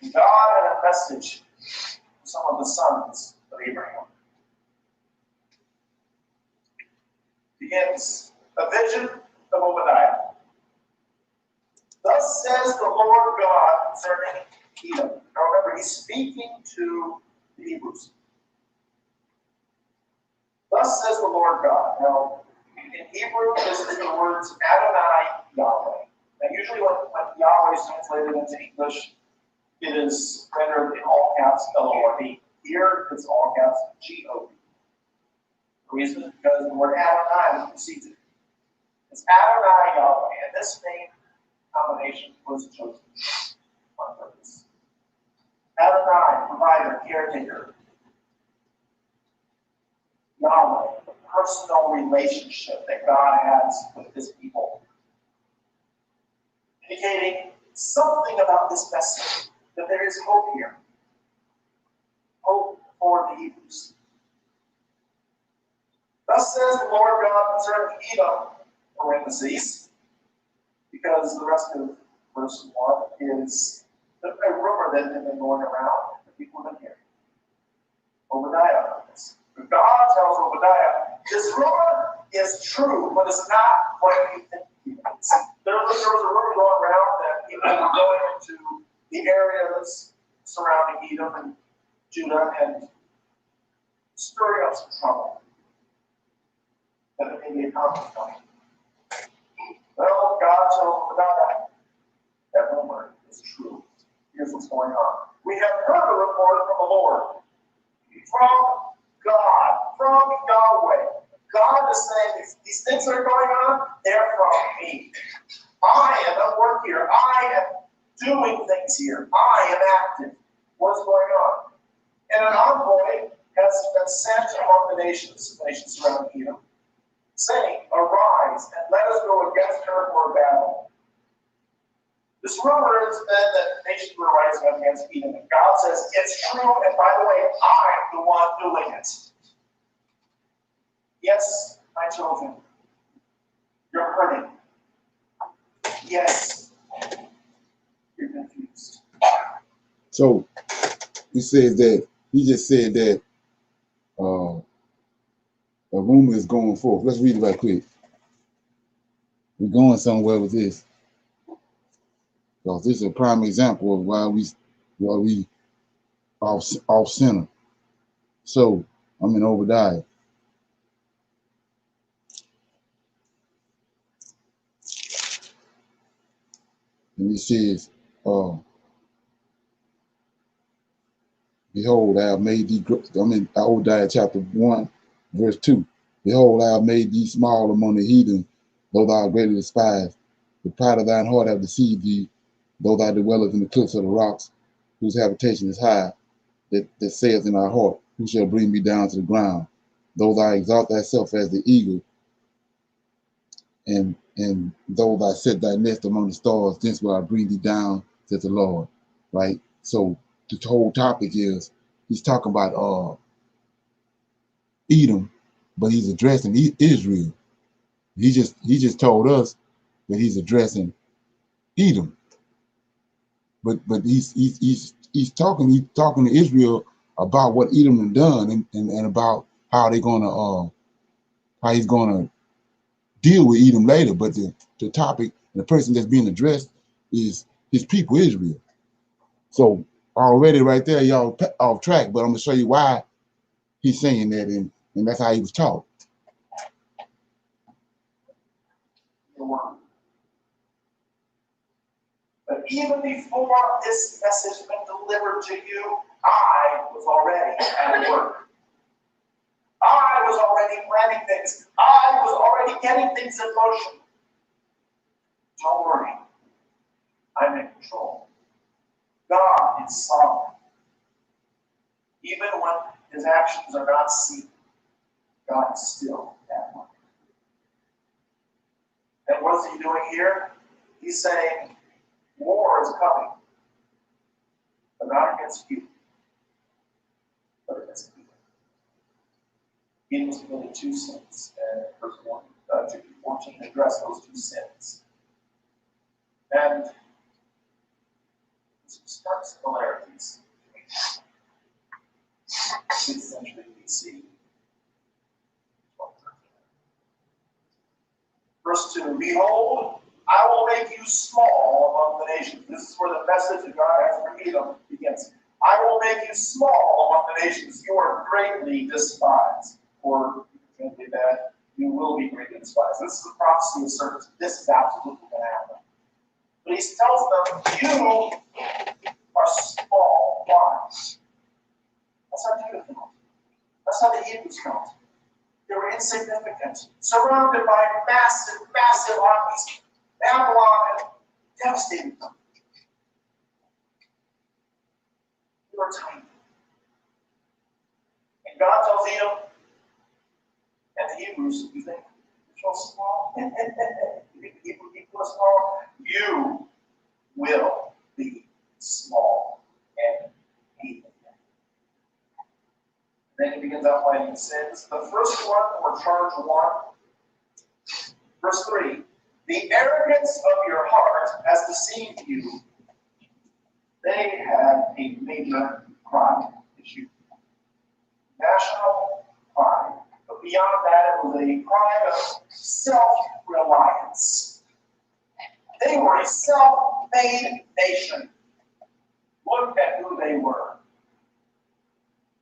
And God had a message for some of the sons of Abraham. Begins a vision of Obadiah. Thus says the Lord God concerning Edom. Now remember, he's speaking to the Hebrews. Thus says the Lord God. Now, in Hebrew, this is the words Adonai Yahweh. Now, usually when Yahweh is translated into English, it is rendered in all caps L-O-R-D. Here, it's all caps G-O-D. The reason is because the word Adonai precedes it. It's Adonai Yahweh, and this name combination was chosen on purpose. Adonai, provider, caretaker. Yahweh, the personal relationship that God has with his people. Indicating something about this message, that there is hope here. Hope for the Hebrews. Thus says the Lord God concerning Edom, parentheses, because the rest of verse 1 is a rumor that had been going around that people have been hearing. Obadiah on this. But God tells Obadiah, this rumor is true, but it's not what you think it is. There was a rumor going around that people were going into the areas surrounding Edom and Judah and stirring up some trouble. That it may be a conflict coming. Well, God tells Obadiah that rumor is true. Here's what's going on. We have heard a report from the Lord, from God, from Yahweh. God is saying these things that are going on, they're from me. I am at work here. I am doing things here. I am active. What's going on? And an envoy has been sent among the nations surrounding Edom, saying, "Arise, and let us go against her for a battle." This rumor is then that nations were rising up against Edom. And God says, "It's true, and by the way, I'm the one doing it." Yes, my children, you're hurting. Yes, you're confused. So he says that he just said that a rumor is going forth. Let's read it right quick. We're going somewhere with this. Because this is a prime example of why we off center. So I'm in Obadiah. And he says, behold, I have made thee, I'm in Obadiah chapter 1, verse 2. Behold, I have made thee small among the heathen, though thou art greatly despised. The pride of thine heart have deceived thee, though thou dwellest in the cliffs of the rocks, whose habitation is high, that saith in our heart, who shall bring me down to the ground? Though thou exalt thyself as the eagle, and though thou set thy nest among the stars, thence will I bring thee down, says the Lord. Right? So the whole topic is he's talking about Edom, but he's addressing Israel. He just told us that he's addressing Edom, but he's talking to Israel about what Edom has done and about how they're gonna how he's gonna deal with Edom later. But the topic, the person that's being addressed is his people Israel. So already right there, y'all off track, but I'm gonna show you why he's saying that, and that's how he was taught. But even before this message been delivered to you, I was already at work. I was already planning things. I was already getting things in motion. Don't worry. I'm in control. God is sovereign. Even when his actions are not seen, God is still at work. And what is he doing here? He's saying, war is coming, but not against you, but against me. He was committed two sins, and verse 1, chapter 14 address those two sins. And some stark similarities. Essentially, we see. Verse 2, behold, I will make you small among the nations. This is where the message that God has for Edom begins. I will make you small among the nations. You are greatly despised. Or, simply that, you will be greatly despised. This is a prophecy of servants. This is absolutely going to happen. But he tells them, you are small. Why? That's how Judah felt. That's how the Hebrews felt. They were insignificant, surrounded by massive, massive armies. Babylon had devastated them. They were tiny. And God tells Edom and the Hebrews, you think you're so small? You think the Hebrew people are small? You will be small and hated. Then he begins outlining the sins. The first one, or charge 1, verse 3. The arrogance of your heart has deceived you. They had a major pride issue. National pride. But beyond that, it was a pride of self-reliance. They were a self-made nation. Look at who they were.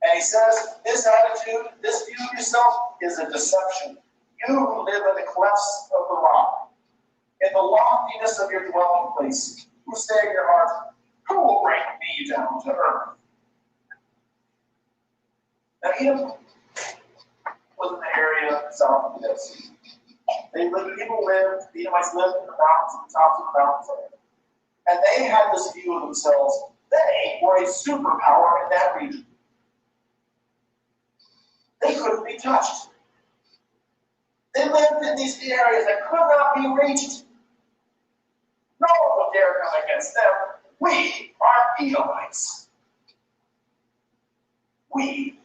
And he says, this attitude, this view of yourself is a deception. You who live in the clefts of the rock, in the loftiness of your dwelling place, who say in your heart, who will bring me down to earth? Now, Edom was in the area south of the Dead Sea. The Edomites lived in the mountains, the tops of the mountains. And they had this view of themselves. They were a superpower in that region. They couldn't be touched. They lived in these areas that could not be reached. No one would dare come against them. We are Edomites. We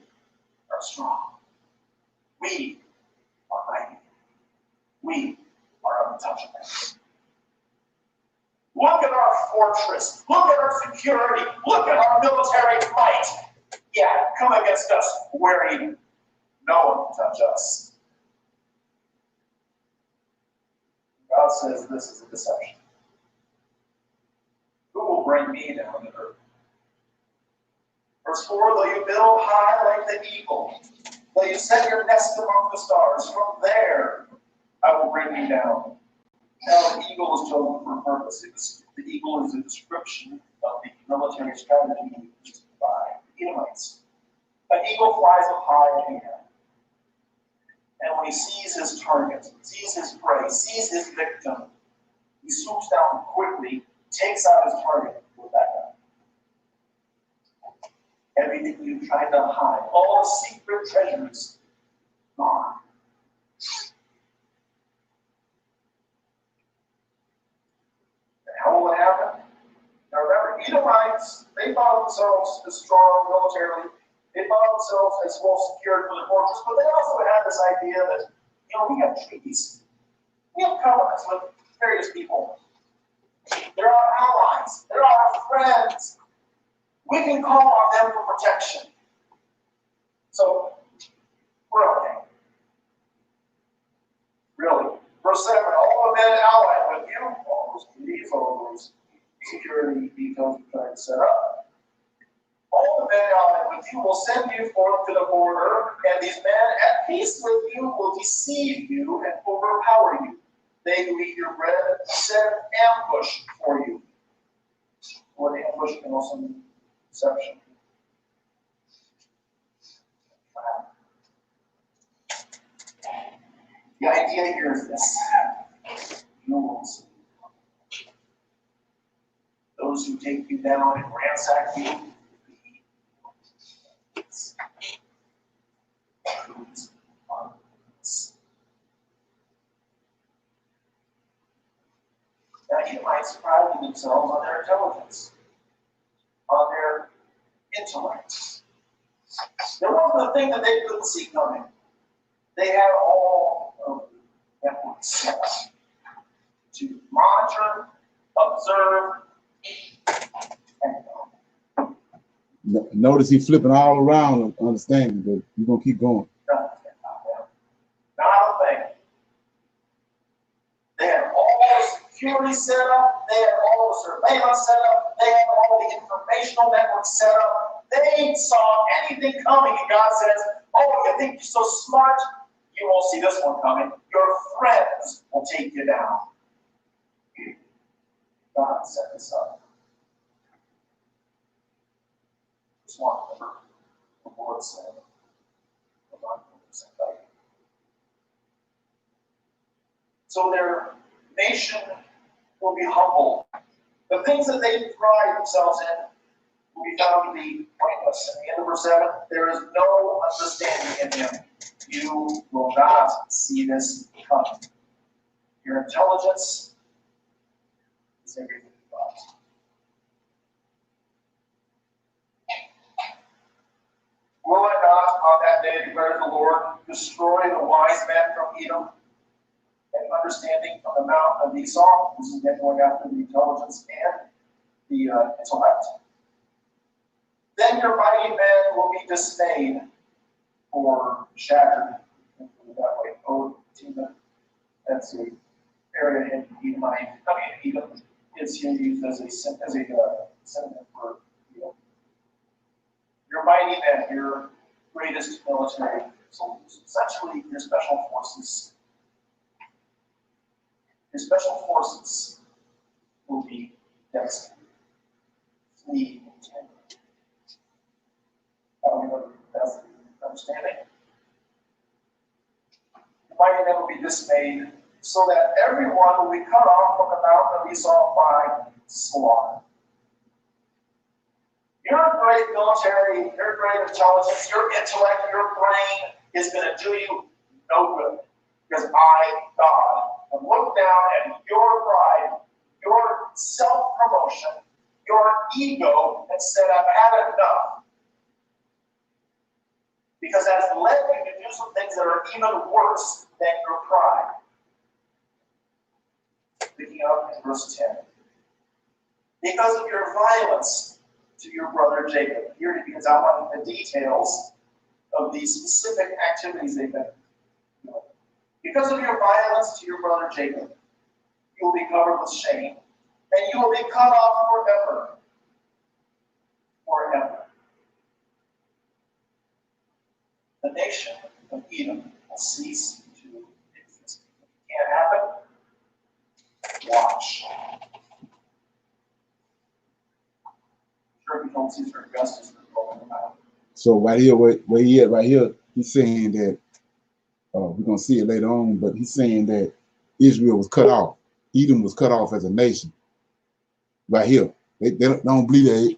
are strong. We are mighty. We are untouchable. Look at our fortress. Look at our security. Look at our military might. Yeah, come against us. We're even. No one can touch us. God says this is a deception. Who will bring me down to earth? Verse 4, though you build high like the eagle, though you set your nest among the stars, from there I will bring you down. Now, the eagle is chosen for a purpose. The eagle is a description of the military strategy used by the Edomites. An eagle flies up high in the air. And when he sees his target, sees his prey, sees his victim, he swoops down quickly, takes out his target with that gun. Everything you tried to hide, all the secret treasures, gone. And how will it happen? Now remember, Edomites, they thought themselves as strong militarily. They thought themselves as well secured for the fortress, but they also had this idea that, we have treaties. We have covenants with various people. They're our allies. They're our friends. We can call on them for protection. So, we're okay. Really. Verse 7, all the men allied with you, all those police, all those security details we tried to set up, all the men allied with you will send you forth to the border, and these men at peace with you will deceive you and overpower you. They who eat your bread set ambush for you. Or ambush can also mean deception. The idea here is this. You will see. Those who take you down and ransack you, now, Edomites prided themselves on their intelligence, on their intellect. There wasn't a thing that they couldn't see coming. They had all of the networks set to monitor, observe, and know. Notice he's flipping all around, understanding, but you're going to keep going. Not a thing. They had all the security set up. They had all the surveillance set up. They had all the informational networks set up. They saw anything coming, and God says, oh, you think you're so smart? You won't see this one coming. Your friends will take you down. God set this up. Just one, remember, the Lord said, so their nation will be humble. The things that they pride themselves in will be found to be pointless. At the end of verse 7, there is no understanding in him. You will not see this coming. Your intelligence is everything you got. Will I not on that day, declares the Lord, destroy the wise men from Edom and understanding from the mount of Esau? This is again going after the intelligence and the intellect. Then your mighty men will be dismayed or shattered. That way, Tina, that's the area in Edomite. Edom is here used as a synonym for Edom. Your mighty men, your greatest military soldiers, essentially your special forces. Your special forces will be devastated. Flee in terror. How do we know that's the understanding? The mighty men will be dismayed, so that everyone will be cut off from the mountain of Esau by slaughter. Your great military, your great intelligence, your intellect, your brain is going to do you no good. Because I, God, have looked down at your pride, your self-promotion, your ego, and said, I've had enough. Because that has led you to do some things that are even worse than your pride. Picking up in verse 10. Because of your violence to your brother Jacob. Here he begins outlining the details of these specific activities they've been doing. Because of your violence to your brother Jacob, you will be covered with shame, and you will be cut off forever. Forever. The nation of Edom will cease to exist. It can't happen. Watch. Sure, we don't see for justice for going about. So right here, where he at right here, he's saying that we're gonna see it later on, but he's saying that Israel was cut off. Edom was cut off as a nation. Right here, they don't believe that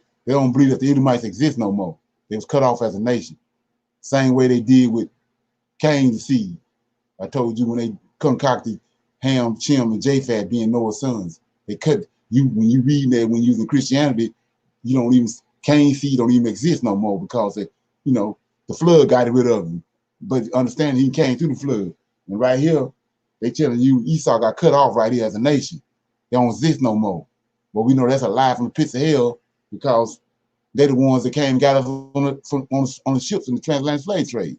the Edomites exist no more. They was cut off as a nation. Same way they did with Cain's seed. I told you when they concocted Ham, Shem, and Japheth being Noah's sons. They cut you when you read that when using Christianity, you don't even Cain's seed don't even exist no more because they, the flood got rid of him. But understand he came through the flood. And right here, they telling you Esau got cut off right here as a nation. They don't exist no more. But we know that's a lie from the pits of hell because they're the ones that came and got us on the ships in the transatlantic slave trade.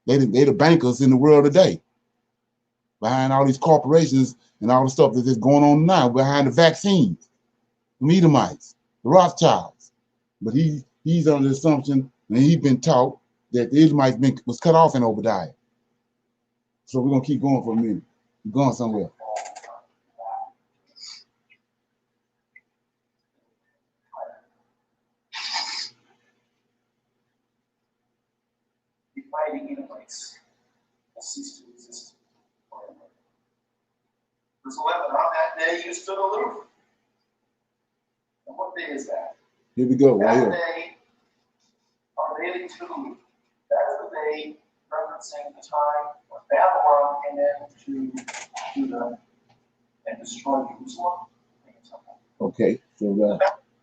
They the bankers in the world today. Behind all these corporations and all the stuff that is going on now, behind the vaccines, the Edomites, the Rothschilds. But he's under the assumption, and he's been taught that the Edomites was cut off in Obadiah. So we're gonna keep going for a minute. We're going somewhere. The fighting Edomites will cease to exist forever. Verse 11, on that day you stood aloof. And what day is that? Here we go, right That here. day, on the day that you stood aloof, that is the day referencing the time when Babylon came into Judah and destroyed Jerusalem. Okay, so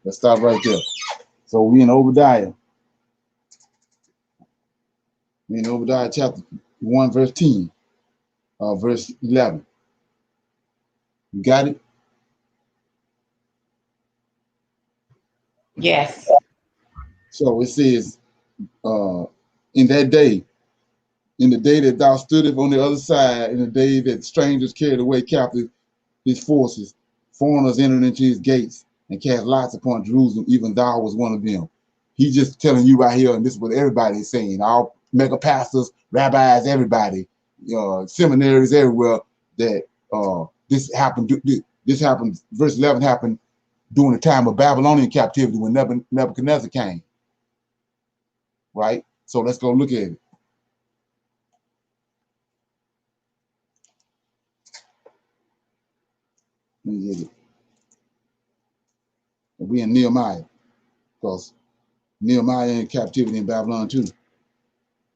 let's stop right there. So we in Obadiah. We in Obadiah chapter 1, verse 10, verse 11. You got it? Yes. So it says, in that day, in the day that thou stoodest on the other side, in the day that strangers carried away captive his forces, foreigners entered into his gates and cast lots upon Jerusalem, even thou was one of them. He's just telling you right here, and this is what everybody is saying, all mega pastors, rabbis, everybody, seminaries everywhere, that this happened, verse 11 happened during the time of Babylonian captivity when Nebuchadnezzar came. Right? So let's go look at it. Let me get it. We in Nehemiah, because Nehemiah in captivity in Babylon too.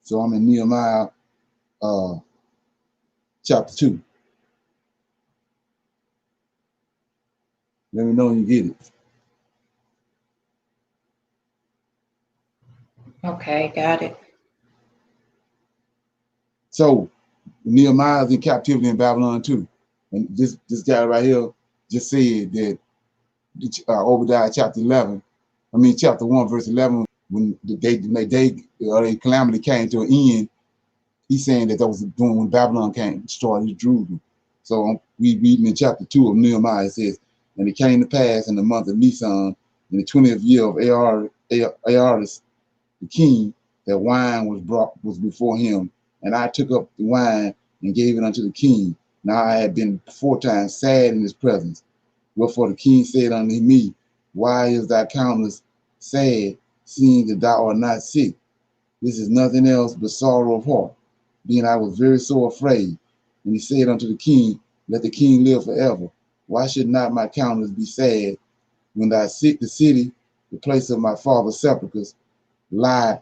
So I'm in Nehemiah chapter 2. Let me know when you get it. Okay, got it. So Nehemiah's in captivity in Babylon too. And this guy right here just said that Obadiah chapter 1 verse 11, when the calamity came to an end, he's saying that was doing when Babylon came destroyed Jerusalem. So we reading in chapter 2 of Nehemiah, it says, and it came to pass in the month of Nisan, in the 20th year of Aarus, the king, that wine was before him, and I took up the wine and gave it unto the king. Now I had been beforetimes sad in his presence. Wherefore the king said unto me, why is thy countenance sad, seeing that thou art not sick? This is nothing else but sorrow of heart. Being I was very sore afraid. And he said unto the king, let the king live forever. Why should not my countenance be sad when the city, the place of my father's sepulchres, lie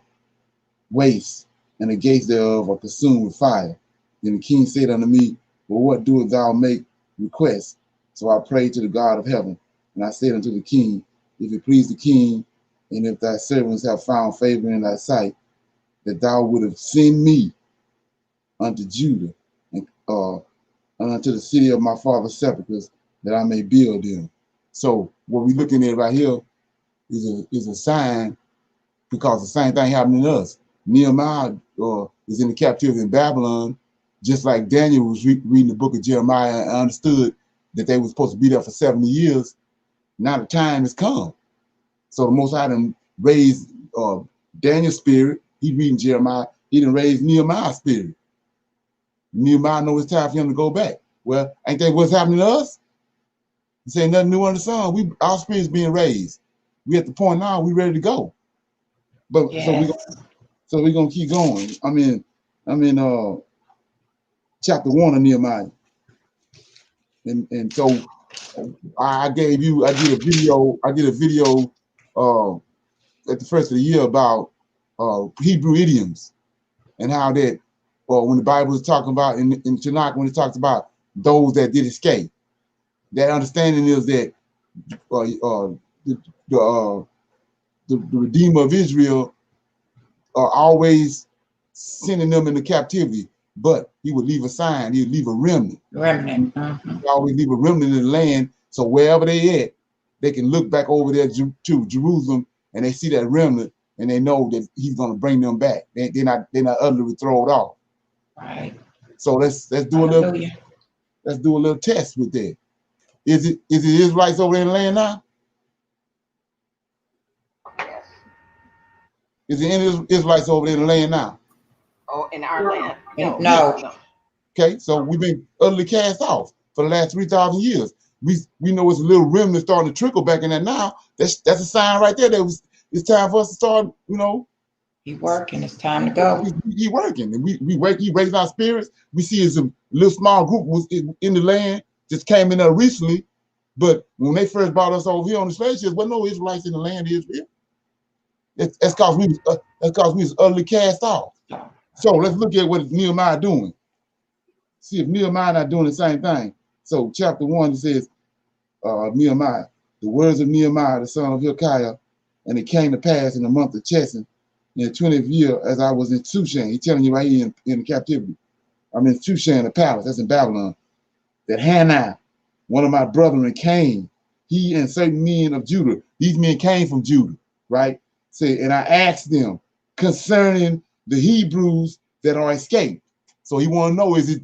waste, and the gates thereof are consumed with fire. Then the king said unto me, well, what doest thou make request? So I prayed to the God of heaven, and I said unto the king, if it please the king, and if thy servants have found favor in thy sight, that thou would have sent me unto Judah, and unto the city of my father's sepulchres, that I may build them. So what we're looking at right here is a sign, because the same thing happened to us. Nehemiah is in the captivity in Babylon, just like Daniel was reading the book of Jeremiah and understood that they were supposed to be there for 70 years. Now the time has come. So the Most High done raised Daniel's spirit. He reading Jeremiah. He done raised Nehemiah's spirit. Nehemiah knows it's time for him to go back. Well, ain't that what's happening to us? This ain't nothing new under the sun. Our spirit's being raised. We at the point now we ready to go. But Yes. so we're gonna keep going. I'm in chapter 1 of Nehemiah. And so I did a video at the first of the year about Hebrew idioms and how that when the Bible is talking about in Tanakh, when it talks about those that did escape, that understanding is that the Redeemer of Israel are always sending them into captivity, but he would leave a sign, he would leave a remnant. Remnant. He always leave a remnant in the land, so wherever they at, they can look back over there to Jerusalem and they see that remnant and they know that he's gonna bring them back. They're not utterly thrown off. Right. So let's do a little test with that. Is it Israelites over there in the land now? Yes. Is there any Israelites over there in the land now? Oh, in our land? No. Okay, so we've been utterly cast off for the last 3,000 years. We know it's a little remnant starting to trickle back in there now. That's a sign right there that it's time for us to start, He working. It's time to go. He working, and he raising our spirits. We see as a little small group was in the land, just came in there recently, but when they first brought us over here on the slave ships, wasn't no Israelites in the land of Israel. That's because we was utterly cast off. So let's look at what Nehemiah doing. See if Nehemiah not doing the same thing. So chapter 1, it says, Nehemiah, the words of Nehemiah, the son of Hilkiah, and it came to pass in the month of Chesan, in the 20th year, as I was in Shushan. He's telling you right here in captivity. I'm in Shushan, the palace, that's in Babylon, that Hanai, one of my brethren, came, he and certain men of Judah. These men came from Judah, right? Say, and I asked them concerning the Hebrews that are escaped. So he want to know, is it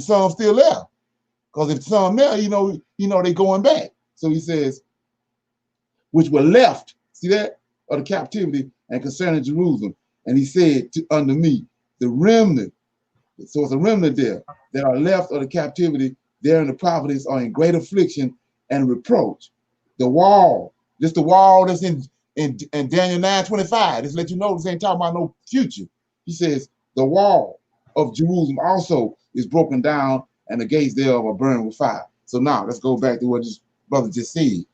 some still there? Because if some there, they going back. So he says, which were left, see that, of the captivity, and concerning Jerusalem. And he said unto me, the remnant, so it's a remnant there, that are left of the captivity, there in the province are in great affliction and reproach. The wall, just the wall that's in Daniel 9:25. Just let you know this ain't talking about no future. He says, the wall of Jerusalem also is broken down, and the gates thereof are burned with fire. So now let's go back to what this brother just said.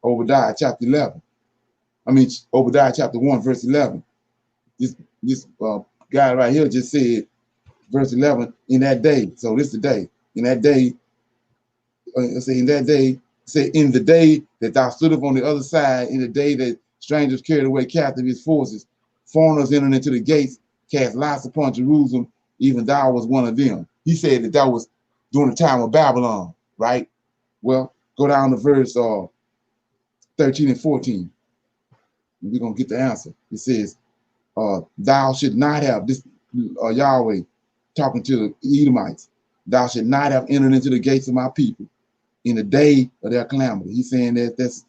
Obadiah chapter 11. Obadiah chapter 1, verse 11. This guy right here just said, verse 11, in that day. So this is the day. In that day, in the day that thou stoodest on the other side, in the day that strangers carried away captive his forces, foreigners entered into the gates, cast lots upon Jerusalem, even thou was one of them. He said that was during the time of Babylon, right? Well, go down to verse 13 and 14. And we're going to get the answer. It says, thou should not have, this Yahweh talking to the Edomites, thou should not have entered into the gates of my people in the day of their calamity. He's saying that's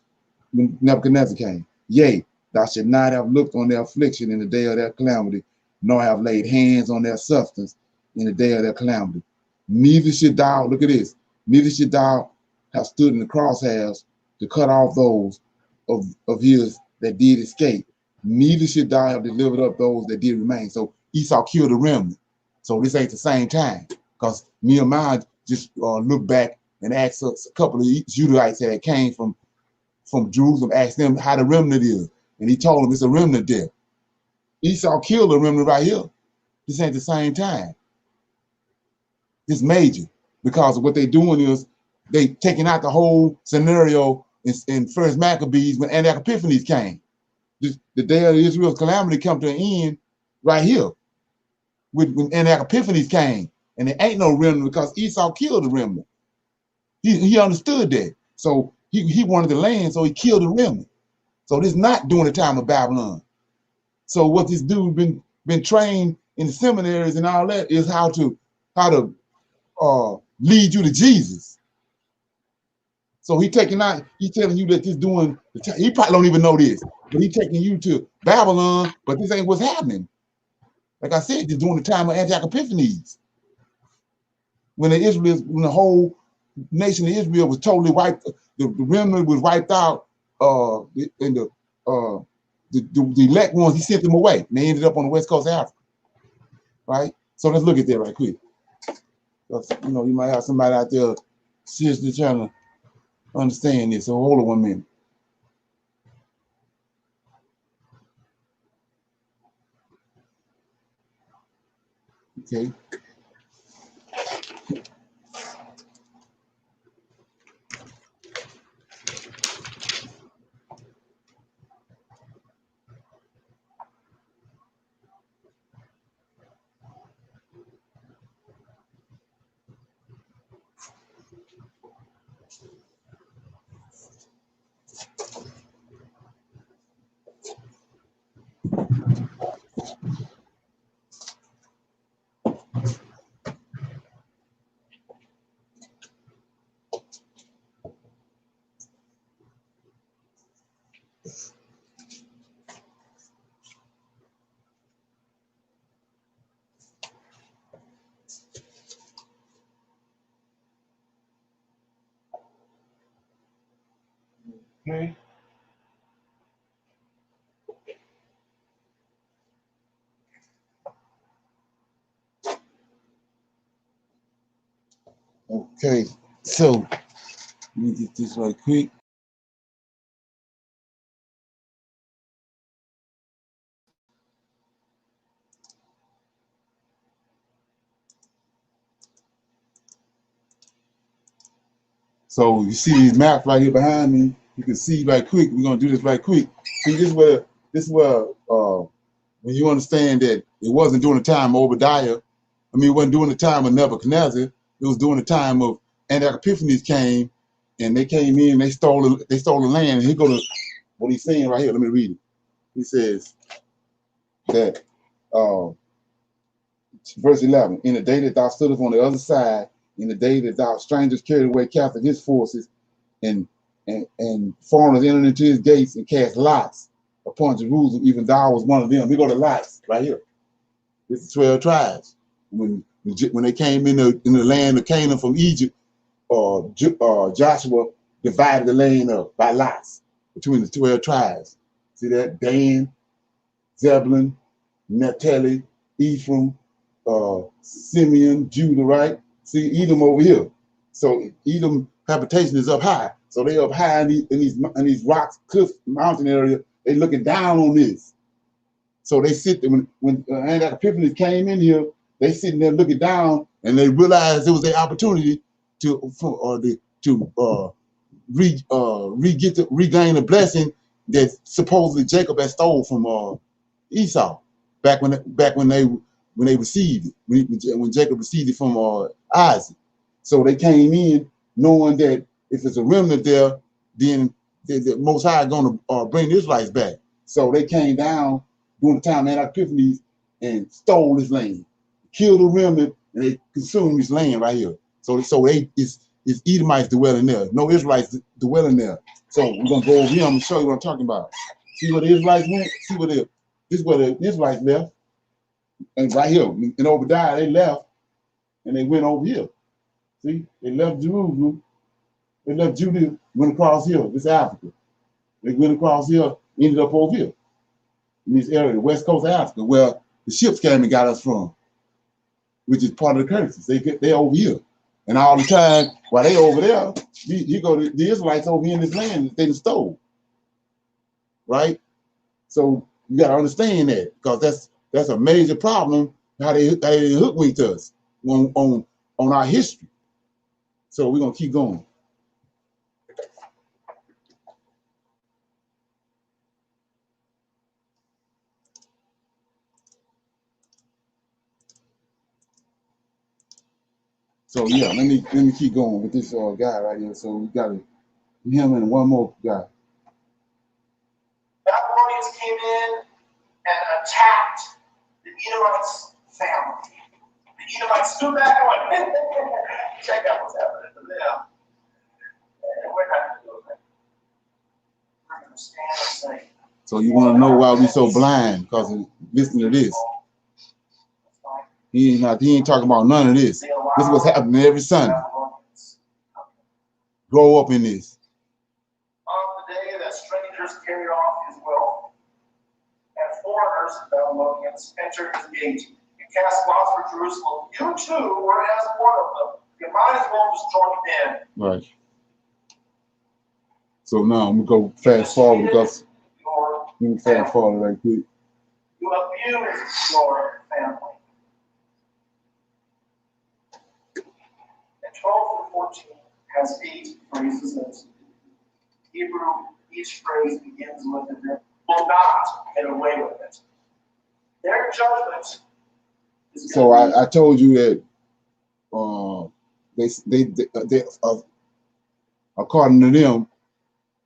when Nebuchadnezzar came. Yea, thou should not have looked on their affliction in the day of their calamity, nor have laid hands on their substance in the day of their calamity. Neither should thou, look at this, neither should thou have stood in the crosshairs to cut off those of his that did escape. Neither should thou have delivered up those that did remain. So Esau killed the remnant. So this ain't the same time, because Nehemiah just looked back and asked a couple of Judahites that came from Jerusalem, asked them how the remnant is. And he told them it's a remnant there. Esau killed the remnant right here. This ain't the same time. It's major because of what they're doing is they taking out the whole scenario in First Maccabees when Antioch Epiphanes came. The day of Israel's calamity come to an end right here when Antioch Epiphanes came, and there ain't no remnant because Esau killed the remnant. He understood that, so he wanted the land, so he killed the remnant. So this not during the time of Babylon. So what this dude been trained in the seminaries and all that is how to lead you to Jesus. So he telling you that this doing, he probably don't even know this, but he taking you to Babylon, but this ain't what's happening. Like I said, this during the time of Antioch Epiphanes, when the whole nation of Israel was totally wiped, the remnant was wiped out, and the elect ones, he sent them away, and they ended up on the west coast of Africa, right? So let's look at that right quick. You know, you might have somebody out there seriously trying to understand this. So hold on 1 minute. Okay. Okay. Okay, so let me get this right quick. So you see these maps right here behind me. You can see right quick. We're gonna do this right quick. See, this is where when you understand that it wasn't during the time of Obadiah. I mean, it wasn't during the time of Nebuchadnezzar. It was during the time of Antioch Epiphanes came, and they came in. They stole the land. And he go to what he's saying right here. Let me read it. He says that verse 11. In the day that thou stoodest on the other side, in the day that thou strangers carried away captive his forces, and foreigners entered into his gates and cast lots upon Jerusalem, even thou was one of them. We go to lots right here. This is 12 tribes. When they came in the land of Canaan from Egypt, Joshua divided the land up by lots between the 12 tribes. See that? Dan, Zebulun, Naphtali, Ephraim, Simeon, Judah, right? See Edom over here. So Edom habitation is up high. So they up high in these rocks, cliff, mountain area. They looking down on this. So they sit there when Antioch Epiphanes came in here. They sitting there looking down, and they realized it was their opportunity to regain the blessing that supposedly Jacob had stole from Esau back when they received it, when Jacob received it from Isaac. So they came in knowing that if it's a remnant there, then the Most High is going to bring the Israelites back. So they came down during the time of Antioch Epiphanes and stole this land, killed the remnant, and they consumed this land right here. So it's Edomites dwelling there, no Israelites dwelling there. So we're gonna go over here and show you what I'm talking about. See where the Israelites went? See where this is where the Israelites left. And right here in Obadiah, they left and they went over here. See, they left Jerusalem, they left Judah, went across here. This is Africa. They went across here, ended up over here in this area, the west coast of Africa, where the ships came and got us from, which is part of the curses. They over here. And all the time, while they over there, you go to the Israelites over here in this land that they stole. Right? So you gotta understand that, because that's a major problem how they hoodwinked us on our history. So we're gonna keep going. So yeah, let me keep going with this guy right here. So we got him and one more guy. Babylonians came in and attacked the Edomites' family. The Edomites stood back and went, check out what's happening to them. And we're not going to do it. We're going to stand and say. So you want to know why we so blind? Because listen to this. He ain't talking about none of this. This is what's happening every Sunday. Grow up in this. On the day that strangers carried off his wealth, and foreigners, Babylonians, entered his gate and cast lots for Jerusalem, you too were as one of them. You might as well just join in. Right. So now I'm gonna go fast forward because let me fast forward right quick. You abuse your family. And 12 to 14 has 8 phrases that Hebrew, each phrase begins with and will not get away with it. Their judgment is So I told you that they according to them,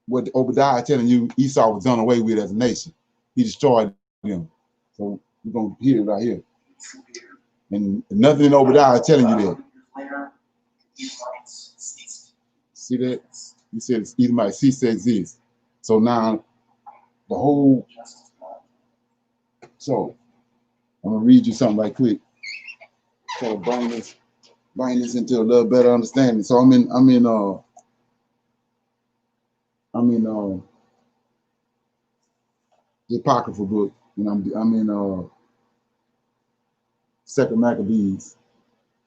what Obadiah telling you, Esau was done away with as a nation. He destroyed them. So we're gonna hear it right here. And nothing in Obadiah telling you that. See that? He said Edomite cease to exist. So now the whole. So I'm gonna read you something right quick. So bring this into a little better understanding. So I'm in the Apocryphal book, and I'm in Second Maccabees.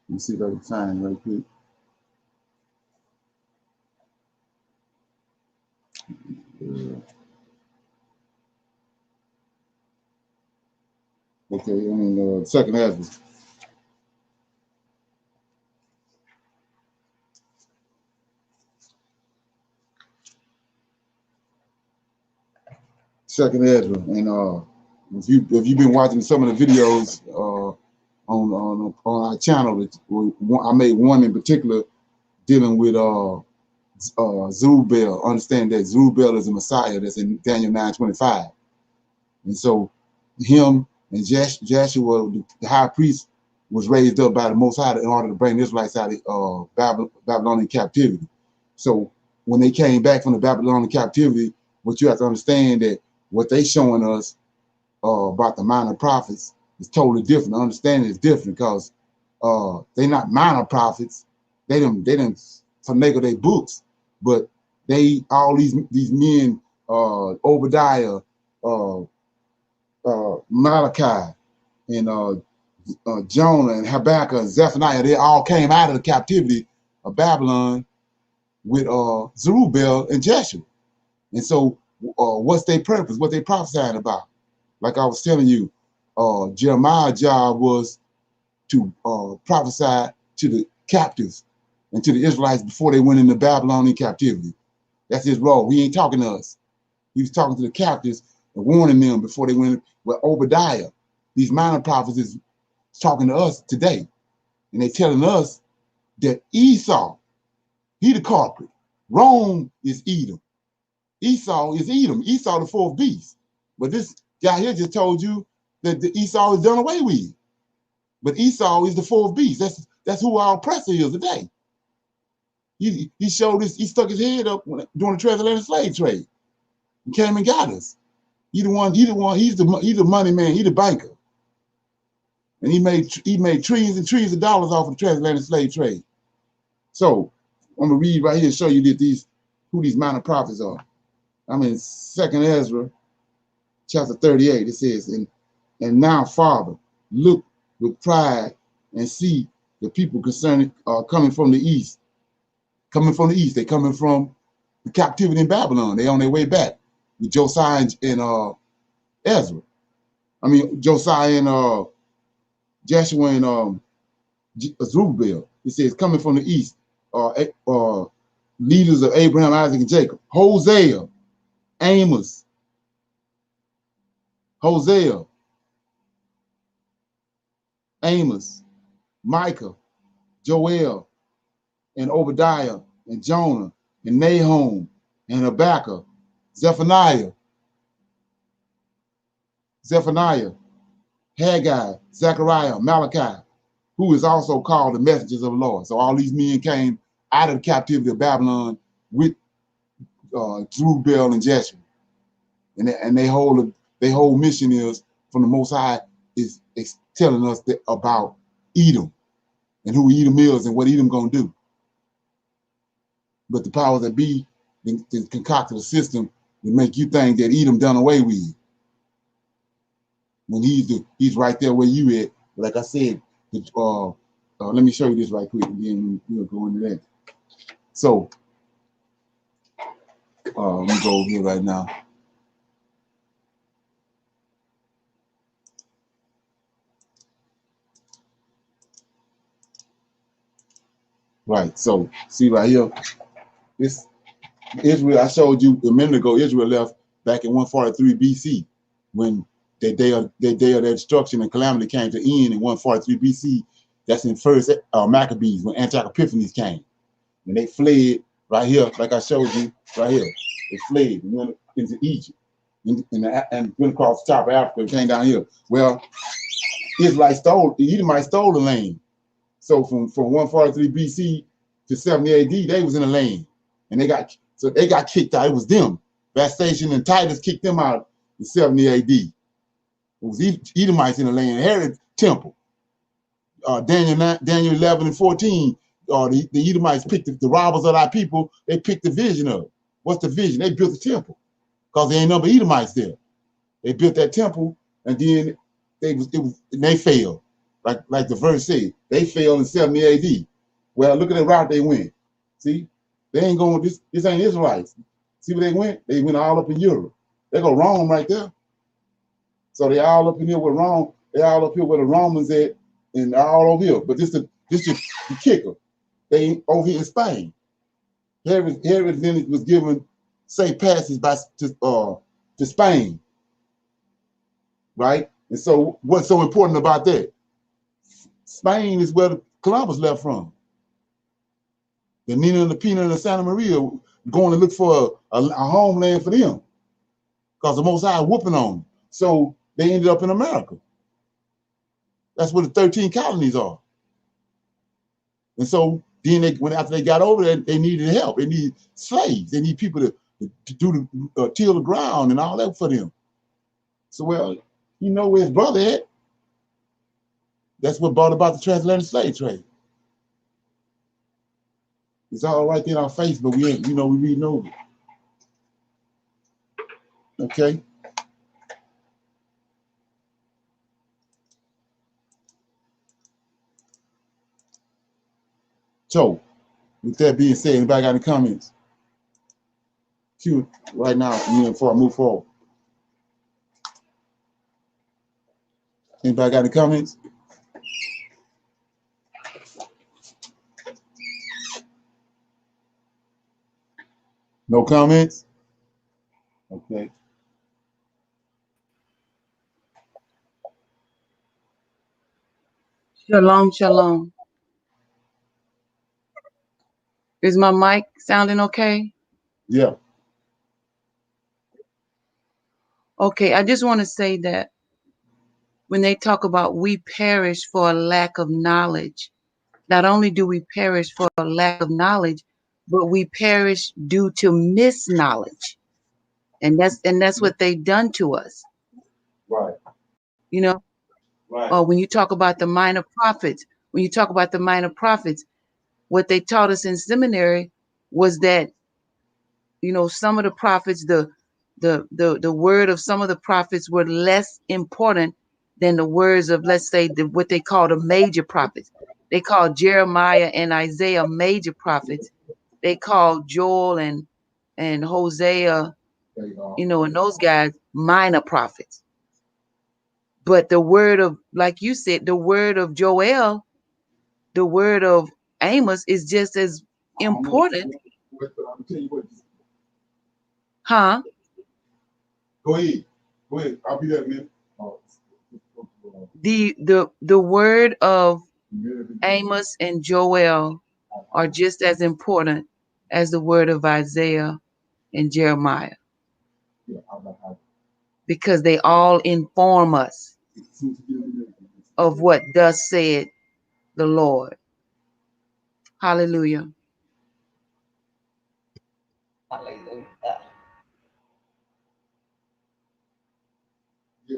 Let me see if I can find it right quick. Okay, I'm in Second Ezra. Second Ezra, and if you've been watching some of the videos on our channel, I made one in particular dealing with Zerubbabel. Understand that Zerubbabel is a Messiah that's in Daniel 9:25, and so him and Joshua, the high priest, was raised up by the Most High in order to bring the Israelites out of Babylonian captivity. So when they came back from the Babylonian captivity, what you have to understand that what they showing us about the minor prophets is totally different. The understanding is different because they not minor prophets. They didn't finagle their books, but they all these men, Obadiah, Malachi, and Jonah and Habakkuk and Zephaniah, they all came out of the captivity of Babylon with Zerubbabel and Jeshua. And so what's their purpose? What they prophesying about? Like I was telling you, Jeremiah's job was to prophesy to the captives and to the Israelites before they went into Babylonian captivity. That's his role. He ain't talking to us. He was talking to the captives and warning them before they went. Well, Obadiah, these minor prophets, is talking to us today. And they telling us that Esau, he the culprit. Rome is Edom. Esau is Edom. Esau the fourth beast. But this guy here just told you that the Esau is done away with. But Esau is the fourth beast. That's who our oppressor is today. He showed this. He stuck his head up during the transatlantic slave trade. He came and got us. He's the one. He's the money man. He's the banker. And he made trillions and trillions of dollars off of the transatlantic slave trade. So I'm gonna read right here and show you that who these minor prophets are. I'm in Second Ezra, chapter 38. It says, and now, Father, look with pride and see the people concerning coming from the east. Coming from the east. They coming from the captivity in Babylon. They on their way back with Josiah and Ezra. I mean Josiah and Joshua and Zerubbabel. It says coming from the east, leaders of Abraham, Isaac, and Jacob. Hosea, Amos, Hosea, Amos, Micah, Joel, and Obadiah, and Jonah, and Nahum, and Habakkuk, Zephaniah, Haggai, Zechariah, Malachi, who is also called the messengers of the Lord. So all these men came out of the captivity of Babylon with Zerubbabel and Jeshua. And they whole mission is from the Most High is telling us about Edom and who Edom is and what Edom gonna do. But the powers that be concocted a system to make you think that Edom done away with. When he's right there where you at. Like I said, let me show you this right quick, and then we'll go into that. So let me go over here right now. Right. So see right here, this Israel. I showed you a minute ago. Israel left back in 143 BC when that day of their destruction and calamity came to end in 143 BC. That's in first Maccabees when Antioch Epiphanes came. And they fled right here, like I showed you right here. They fled and went into Egypt and went across the top of Africa and came down here. Well, the Edomites stole the land. So from 143 BC to 70 AD, they was in the land. And they got kicked out. It was them. Vespasian and Titus kicked them out in 70 AD. It was Edomites in the land, inherited temple. Daniel 11 and 14, the Edomites picked the robbers of our people, they picked the vision of it. What's the vision? They built the temple because there ain't no Edomites there. They built that temple and then they failed. Like the verse said, they failed in 70 AD. Well, look at the route they went. See, they ain't going, this ain't Israelites. See where they went? They went all up in Europe. They go Rome right there. So they all up in here with Rome. They all up here where the Romans at and all over here. But this is the kicker. They over here in Spain. Herod then was given safe passage to Spain. Right? And so what's so important about that? Spain is where Columbus left from. The Nina and the Pina and the Santa Maria going to look for a homeland for them because the Most High whooping on them. So they ended up in America. That's where the 13 colonies are. And so then after they got over there, they needed help. They needed slaves. They need people to do till the ground and all that for them. So, well, you know where his brother at. That's what brought about the transatlantic slave trade. It's all right there on our face, but we reading over it. Okay. So, with that being said, anybody got any comments? Q right now, before I move forward. Anybody got any comments? No comments? Okay. Shalom, shalom. Is my mic sounding okay? Yeah. Okay, I just want to say that when they talk about we perish for a lack of knowledge, not only do we perish for a lack of knowledge, but we perish due to misknowledge. And that's what they've done to us. Right. You know, right. When you talk about the minor prophets, what they taught us in seminary was that, some of the prophets, the word of some of the prophets were less important than the words of, let's say, what they call the major prophets. They called Jeremiah and Isaiah major prophets. They called Joel and Hosea, and those guys minor prophets. But the word of, like you said, the word of Joel, the word of Amos is just as important. I'm tell you what. Huh? Go ahead. Go ahead. I'll be there, man. The word of Amos and Joel are just as important as the word of Isaiah and Jeremiah, because they all inform us of what thus said the Lord. Hallelujah. Hallelujah. Yeah.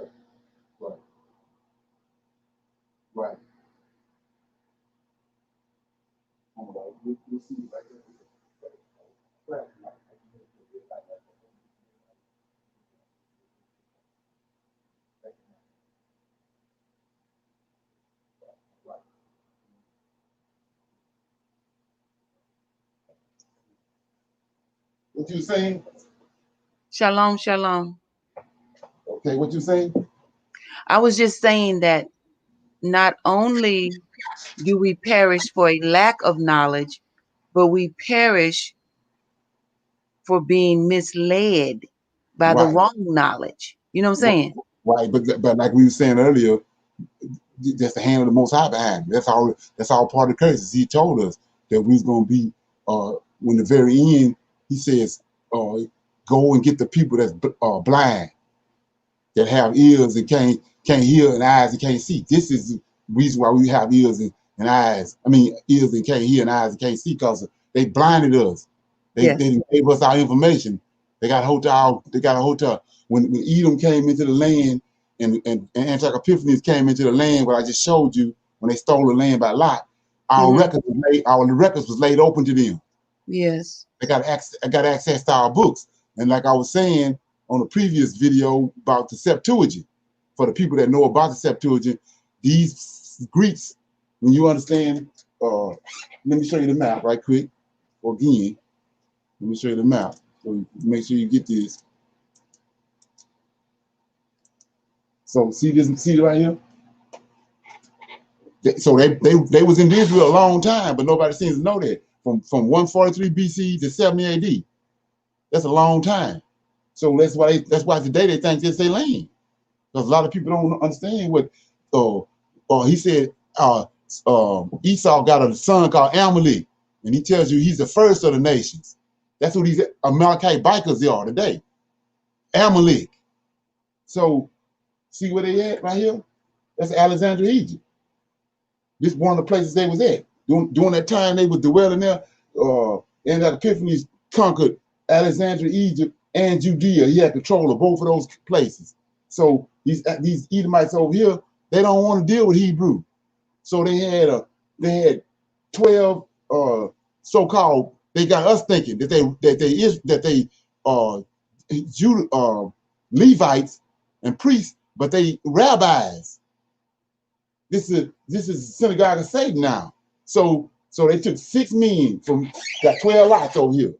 Right. Right. We'll see right there. What you saying? Shalom, shalom. Okay, what you saying? I was just saying that not only do we perish for a lack of knowledge, but we perish for being misled by the Right. wrong knowledge. You know what I'm saying? Right. But like we were saying earlier, that's the hand of the Most High behind it. That's all part of the curses. He told us that we was gonna be when the very end. He says, "Go and get the people that's blind, that have ears and can't hear and eyes and can't see." This is the reason why we have ears and eyes. I mean, ears and can't hear and eyes and can't see, because they blinded us. They Yes. gave us our information. They got a hotel. They got a hotel. When Edom came into the land and Antioch Epiphanes came into the land, what I just showed you, when they stole the land by lot, our records was laid open to them. Yes. They got access to our books. And like I was saying on the previous video about the Septuagint, for the people that know about the Septuagint, these Greeks, when you understand, let me show you the map right quick. Again, let me show you the map. So make sure you get this. So see it right here? So they was in Israel a long time, but nobody seems to know that. From 143 BC to 70 AD. That's a long time. So that's why today they think it's their land. Because a lot of people don't understand what he said Esau got a son called Amalek, and he tells you he's the first of the nations. That's what these Amalekite bikers are today. Amalek. So see where they at right here? That's Alexandria, Egypt. This is one of the places they was at. During that time they was dwelling there, and that Epiphanes conquered Alexandria, Egypt, and Judea. He had control of both of those places. So these Edomites over here, they don't want to deal with Hebrew. So they had 12 so-called. They got us thinking that they Levites and priests, but they rabbis. This is synagogue of Satan now. So they took 6 men from, got 12 lots over here.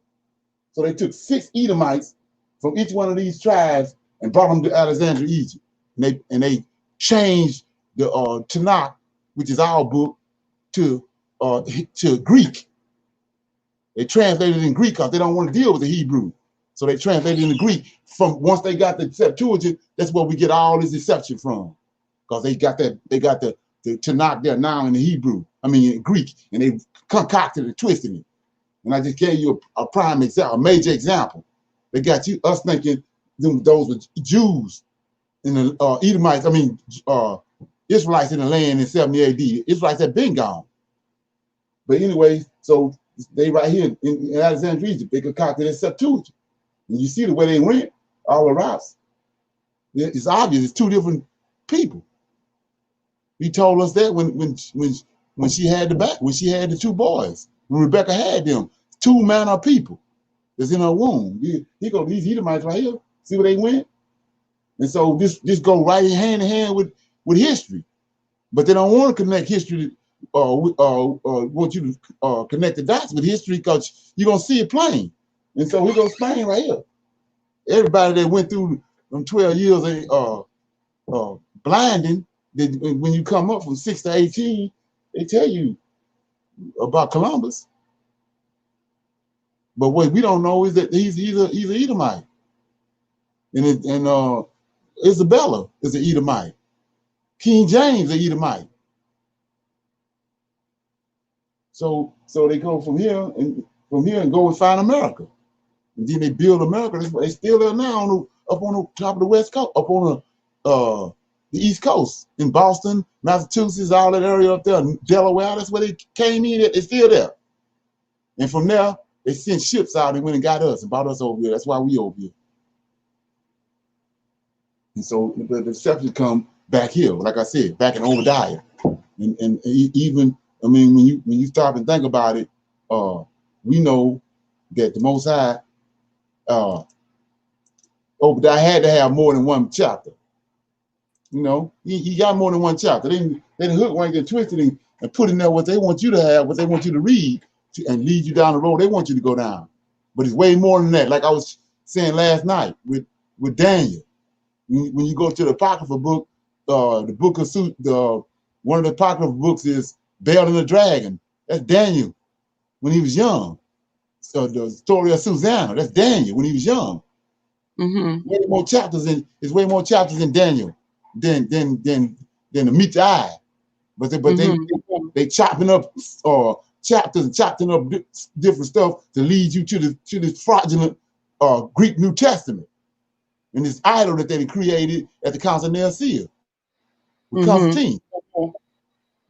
So they took 6 Edomites from each one of these tribes and brought them to Alexandria, Egypt. And they changed the Tanakh, which is our book, to Greek. They translated in Greek because they don't want to deal with the Hebrew. So they translated into Greek. From once they got the Septuagint, that's where we get all this deception from. Because they got the Tanakh there now in the Hebrew, I mean in Greek, and they concocted and twisted it. And I just gave you a prime example, a major example. They got us thinking those were Jews in the Edomites, Israelites in the land in 70 AD. Israelites had been gone. But anyway, so they right here in Alexandria, Egypt, they concocted a Septuagint. And you see the way they went all around. It's obvious, it's 2 different people. He told us that when she had the 2 boys, when Rebecca had them, 2 manner of people that's in her womb. He go, these Edomites right here, see where they went? And so this go right hand in hand with history. But they don't want to connect history, want you to connect the dots with history, because you're going to see it plain. And so he goes Spain right here. Everybody that went through them 12 years blinding. That when you come up from 6 to 18, they tell you about Columbus. But what we don't know is that he's an Edomite, and Isabella is an Edomite. King James is an Edomite. So they go from here and go and find America, and then they build America. They still there now up on the top of the West Coast, up on the East Coast in Boston, Massachusetts, all that area up there, Delaware. That's where they came in. It's still there, and from there they sent ships out and went and got us and brought us over here. That's why we over here. And so the deceptions come back here, like I said, back in Obadiah, and even. I mean, when you stop and think about it, we know that the Most High, Obadiah had to have more than one chapter. You know, he got more than one chapter. They didn't hook one, get twisted and put in there what they want you to have, what they want you to read, and lead you down the road they want you to go down. But it's way more than that. Like I was saying last night with Daniel, when you go to the Apocrypha book, the book of one of the Apocrypha books is Bel and the Dragon. That's Daniel when he was young. So the story of Susanna, that's Daniel when he was young. Mm-hmm. Way more chapters there's way more chapters in Daniel than to meet the eye. But they chopping up chapters and chopping up different stuff to lead you to this fraudulent Greek New Testament and this idol that they created at the Council of Nicaea with Constantine.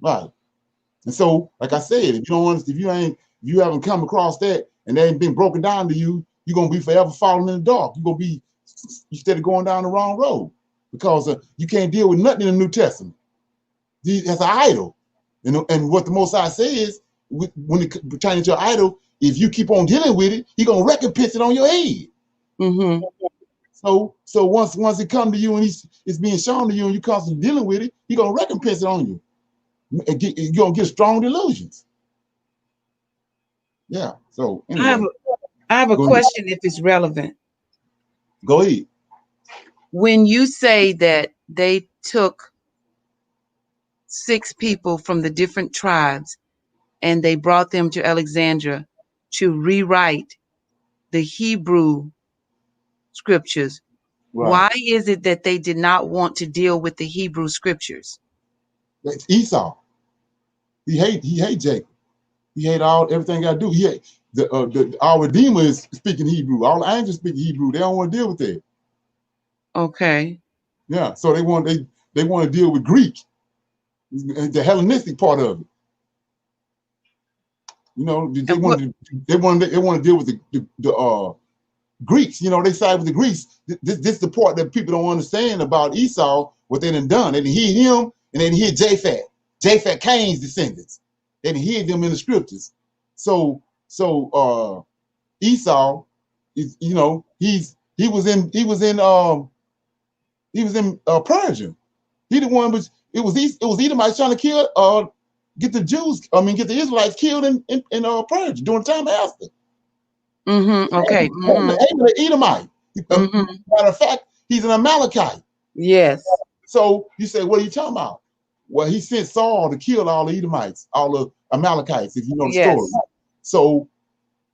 Right. And so, like I said, if you haven't come across that and they ain't been broken down to you, you're gonna be forever falling in the dark. You're gonna be instead of going down the wrong road because you can't deal with nothing in the New Testament. That's an idol, and what the Most High says when it pertaining to an idol, if you keep on dealing with it, He's gonna recompense it on your head. Mm-hmm. So once it comes to you and it's being shown to you and you constantly dealing with it, He's gonna recompense it on you. You're gonna get strong delusions. Yeah. So anyway, I have a question if it's relevant. Go ahead. When you say that they took 6 people from the different tribes and they brought them to Alexandria to rewrite the Hebrew scriptures, Right. why is it that they did not want to deal with the Hebrew scriptures? That's Esau. He hate Jacob. He hate everything I do. He hate our Redeemer is speaking Hebrew. All the angels speak Hebrew. They don't want to deal with that. Okay. Yeah. So they want to deal with Greek, the Hellenistic part of it. You know, they want to deal with the Greeks. You know, they side with the Greeks. This is the part that people don't understand about Esau. What they done. They didn't hear him, and they didn't hear Japhet, Cain's descendants. They didn't hear them in the scriptures. So Esau is, you know, he was in Persia. He the one which it was Edomites trying to get the Israelites killed in Persia during the time of Esther. Mm-hmm. Okay. Mm-hmm. Edomite. Matter of fact, he's an Amalekite. Yes. So you say, what are you talking about? Well, he sent Saul to kill all the Edomites, all the Amalekites, if you know the story. So,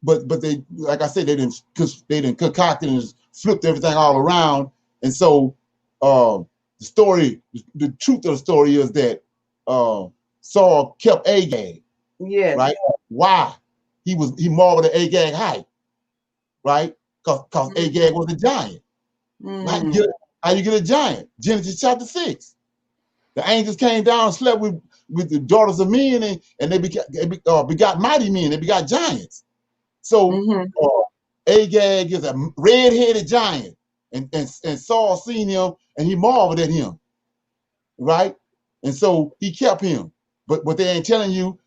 but they, like I said, they didn't concoct it and flipped everything all around. And so the truth of the story is that Saul kept Agag. Yes. Right? Why? He marveled at Agag's height, right? Because Agag was a giant. How you get a giant? Genesis chapter 6. The angels came down and slept with the daughters of men, and they begot mighty men. They begot giants. So Agag is a red-headed giant, and Saul seen him, and he marveled at him, right? And so he kept him. But what they ain't telling you,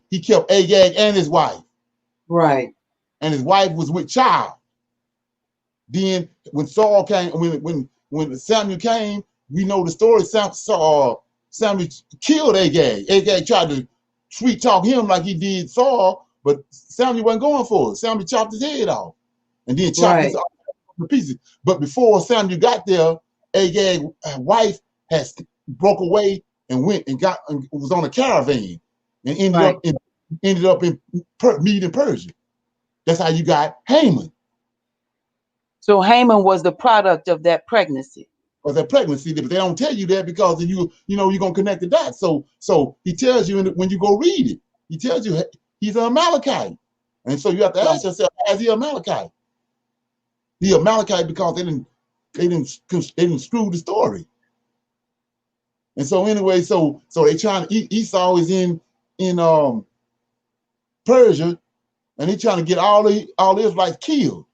he kept Agag and his wife. Right. And his wife was with child. Then when Saul came, when Samuel came, we know the story. Samuel killed Agag. Agag tried to sweet talk him like he did Saul, but Samuel wasn't going for it. Samuel chopped his head off, and then chopped his off to pieces. But before Samuel got there, Agag's wife had broke away and went and was on a caravan and ended Right. up in Media Persia. That's how you got Haman. So Haman was the product of that pregnancy. Or that pregnancy, but they don't tell you that because then you're gonna connect the dots. So he tells you when you go read it, he tells you he's an Amalekite, and so you have to ask yourself, is he Amalekite? He Amalekite because they didn't screw the story. And so anyway, so they trying to Esau is in Persia, and he's trying to get all the Israelites killed.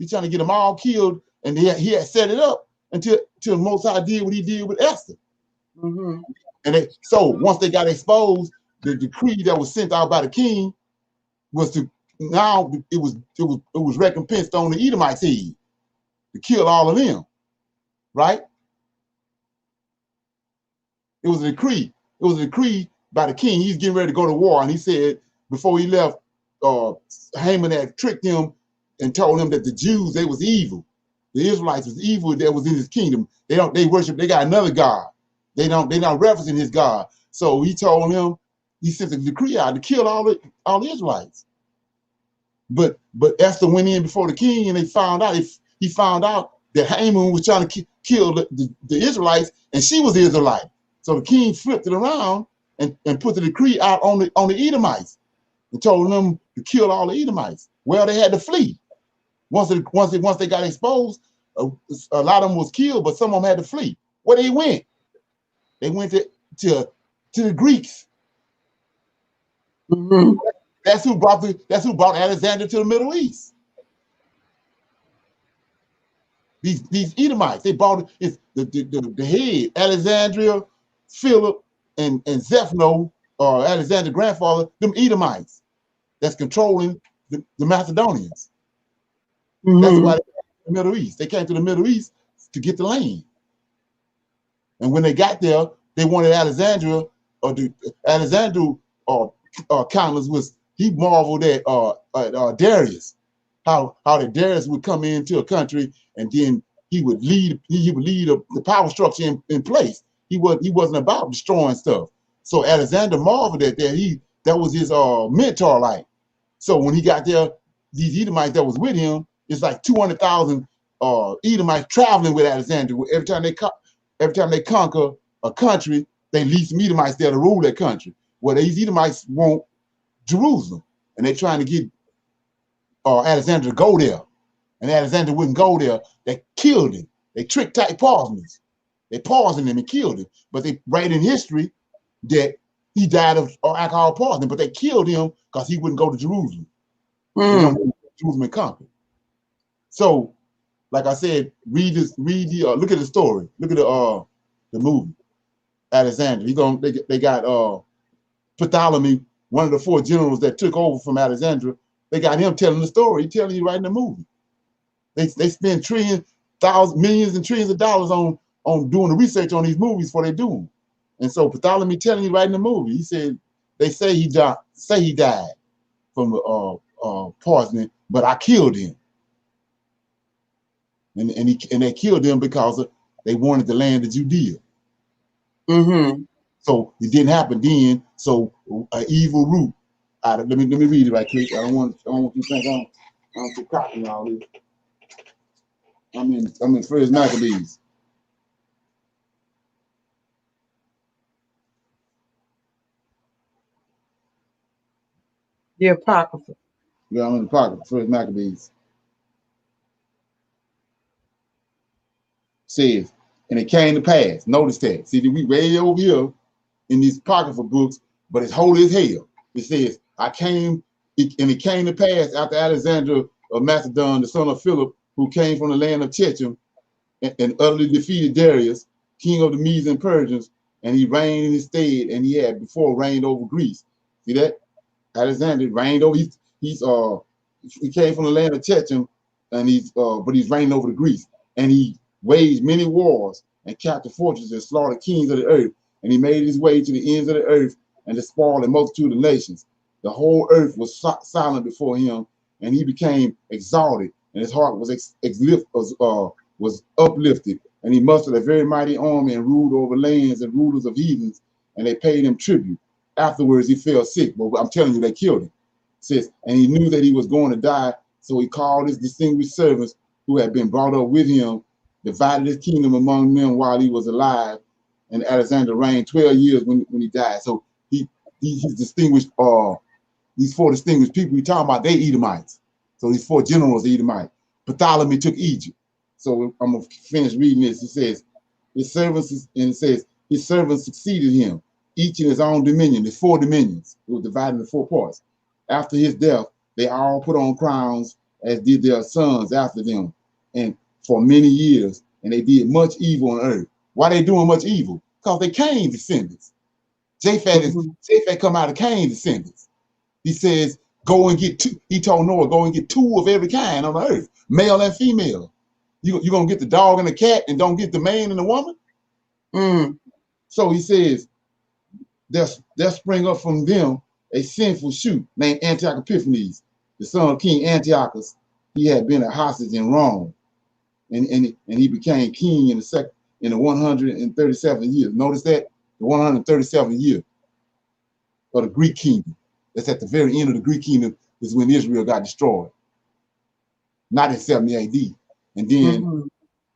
He's trying to get them all killed, and he had set it up until Most High did what he did with Esther. Mm-hmm. And so once they got exposed, the decree that was sent out by the king was to now it was recompensed on the Edomites' head to kill all of them, right? It was a decree. It was a decree by the king. He's getting ready to go to war, and he said before he left, Haman had tricked him and told him that the Jews, they was evil. The Israelites was evil that was in his kingdom. They worship. They got another god. They're not referencing his God. So he told him, he sent a decree out to kill all the Israelites. But Esther went in before the king, and he found out that Haman was trying to kill the Israelites, and she was the Israelite. So the king flipped it around and put the decree out on the Edomites and told them to kill all the Edomites. Well, they had to flee. Once they got exposed, a lot of them was killed, but some of them had to flee. Where they went? They went to the Greeks. Mm-hmm. That's who brought Alexander to the Middle East. These Edomites, they brought the head, Alexandria, Philip, and Zephno, or Alexander's grandfather, them Edomites that's controlling the Macedonians. Mm-hmm. That's why they came to the Middle East. They came to the Middle East to get the land. And when they got there, they wanted Alexandria, or Alexander countless was, he marveled at Darius, how that Darius would come into a country and then he would lead the power structure in place. He wasn't about destroying stuff. So Alexander marveled at that. That was his mentor, like. So when he got there, these Edomites that was with him, it's like 200,000 Edomites traveling with Alexander. Every time they conquer a country, they leave some Edomites there to rule that country. Well, these Edomites want Jerusalem, and they're trying to get Alexander to go there. And Alexander wouldn't go there. They killed him. They tricked type poisoners. They poisoned him and killed him. But they write in history that he died of alcohol poisoning, but they killed him because he wouldn't go to Jerusalem. They don't go to Jerusalem and conquer. So, like I said, look at the story. Look at the movie. Alexander. They got Ptolemy, one of the 4 generals that took over from Alexandria. They got him telling the story. He's telling you right in the movie. They spend millions and trillions of dollars on doing the research on these movies before they do them. And so Ptolemy telling you right in the movie, he said they say he died from poisoning, but I killed him. And they killed him because they wanted the land of Judea. Mm-hmm. So it didn't happen then. So an evil root out of, let me read it right quick. I don't want you to think I'm copying all this. I'm in First Maccabees. The Apocrypha. Yeah, I'm in the Apocrypha, First Maccabees. Says, and it came to pass. Notice that. See, we way over here in these Apocrypha books, but it's holy as hell. It says, it came to pass after Alexander of Macedon, the son of Philip, who came from the land of Checham, and utterly defeated Darius, king of the Medes and Persians, and he reigned in his stead, and he had before reigned over Greece. See that? Alexander reigned over. He came from the land of Checham, and but he's reigned over the Greece, and he waged many wars and captured fortresses and slaughtered kings of the earth, and he made his way to the ends of the earth and despoiled a multitude of nations. The whole earth was silent before him, and he became exalted, and his heart was uplifted and he mustered a very mighty army and ruled over lands and rulers of heathens, and they paid him tribute. Afterwards, he fell sick, but I'm telling you, they killed him. It says, and he knew that he was going to die, so he called his distinguished servants who had been brought up with him, divided his kingdom among them while he was alive, and Alexander reigned 12 years when he died. So he's distinguished, these 4 distinguished people he's talking about, they Edomites. So these 4 generals are Edomite. Ptolemy took Egypt. So I'm going to finish reading this. It says, his servants, and it says, his servants succeeded him, each in his own dominion. There's 4 dominions. It was divided into 4 parts. After his death, they all put on crowns, as did their sons after them, and for many years, and they did much evil on earth. Why they doing much evil? Because they Cain descendants. Japheth come out of Cain descendants. He says, go and get 2. He told Noah, go and get 2 of every kind on the earth, male and female. You're going to get the dog and the cat and don't get the man and the woman? So he says, there spring up from them a sinful shoot named Antiochus Epiphanes, the son of King Antiochus. He had been a hostage in Rome, and he became king in the 137th year. Notice that, the 137th year of the Greek kingdom. That's at the very end of the Greek kingdom is when Israel got destroyed, not in 70 AD. And then,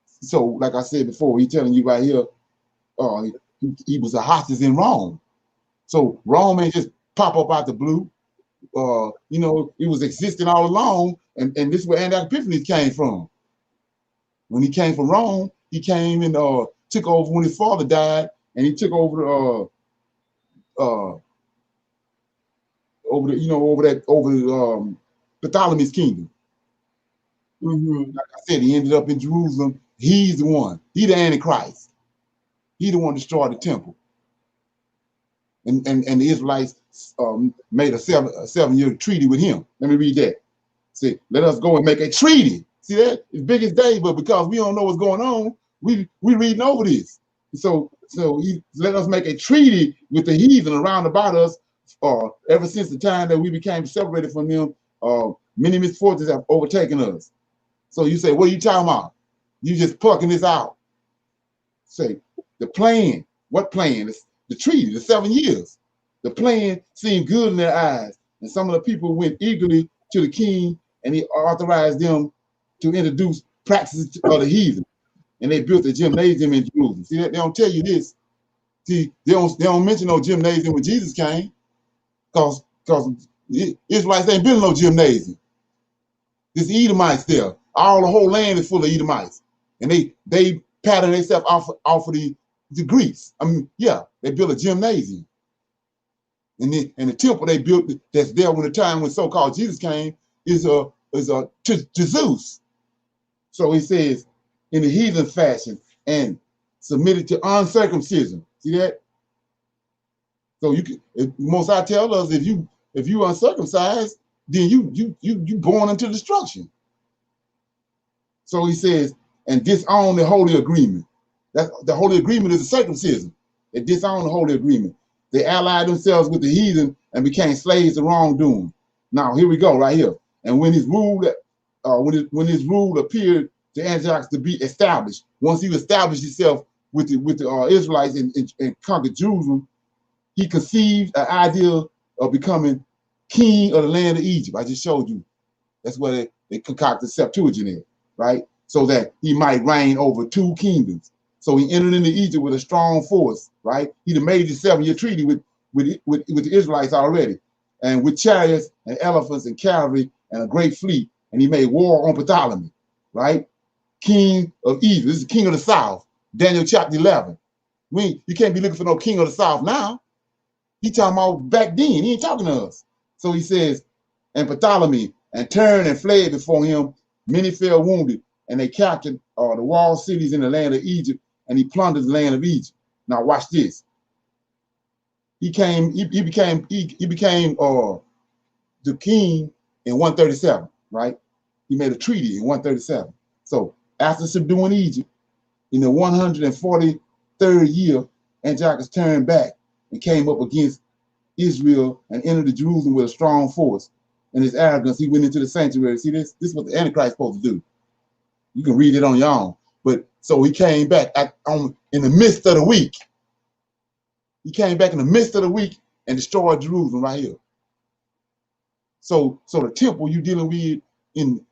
so like I said before, he's telling you right here, he was a hostage in Rome. So Rome ain't just pop up out the blue. You know, it was existing all along, and this is where Antiochus Epiphanes came from. When he came from Rome, he came and took over when his father died, and he took over Ptolemy's kingdom. Like I said, he ended up in Jerusalem. He's the one. He the Antichrist. He the one destroyed the temple. And the Israelites made a 7-year treaty with him. Let me read that. Say, let us go and make a treaty. See that? It's big as day, but because we don't know what's going on, we reading over this. So he let us make a treaty with the heathen around about us. Ever since the time that we became separated from them, many misfortunes have overtaken us. So you say, what are you talking about? You just plucking this out. Say, the plan. What plan? It's the treaty, the 7 years. The plan seemed good in their eyes, and some of the people went eagerly to the king, and he authorized them to introduce practices of the heathen. And they built a gymnasium in Jerusalem. See, they don't tell you this. See, they don't mention no gymnasium when Jesus came, because Israelites ain't building no gymnasium. There's Edomites there. The whole land is full of Edomites, and they pattern themselves off of the Greeks. I mean, yeah, they built a gymnasium, and the temple they built that's there when the time when so-called Jesus came is to Zeus. So he says in the heathen fashion and submitted to uncircumcision. See that? So Most High tell us if you uncircumcised, then you born into destruction. So he says, and disown the holy agreement. That the holy agreement is the circumcision. They disown the holy agreement. They allied themselves with the heathen and became slaves to wrongdoing. Now here we go, right here. And when his rule, when his rule appeared to Antiochus to be established, once he established himself with the Israelites and conquered Jerusalem, he conceived an idea of becoming king of the land of Egypt. I just showed you. That's where they concocted Septuagint, right? So that he might reign over 2 kingdoms. So he entered into Egypt with a strong force, right? He'd have made the 7-year treaty with the Israelites already, and with chariots and elephants and cavalry and a great fleet, and he made war on Ptolemy, right? King of Egypt. This is the king of the south. Daniel chapter 11. You can't be looking for no king of the south now. He talking about back then. He ain't talking to us. So he says, and Ptolemy, and turned and fled before him. Many fell wounded, and they captured the walled cities in the land of Egypt, and he plundered the land of Egypt. Now watch this. He became the king in 137, right? He made a treaty in 137. So after subduing Egypt in the 143rd year, Antiochus turned back and came up against Israel and entered Jerusalem with a strong force. In his arrogance, he went into the sanctuary. See this? This is what the Antichrist is supposed to do. You can read it on your own. But So he came back in the midst of the week. He came back in the midst of the week and destroyed Jerusalem right here. So the temple you dealing with in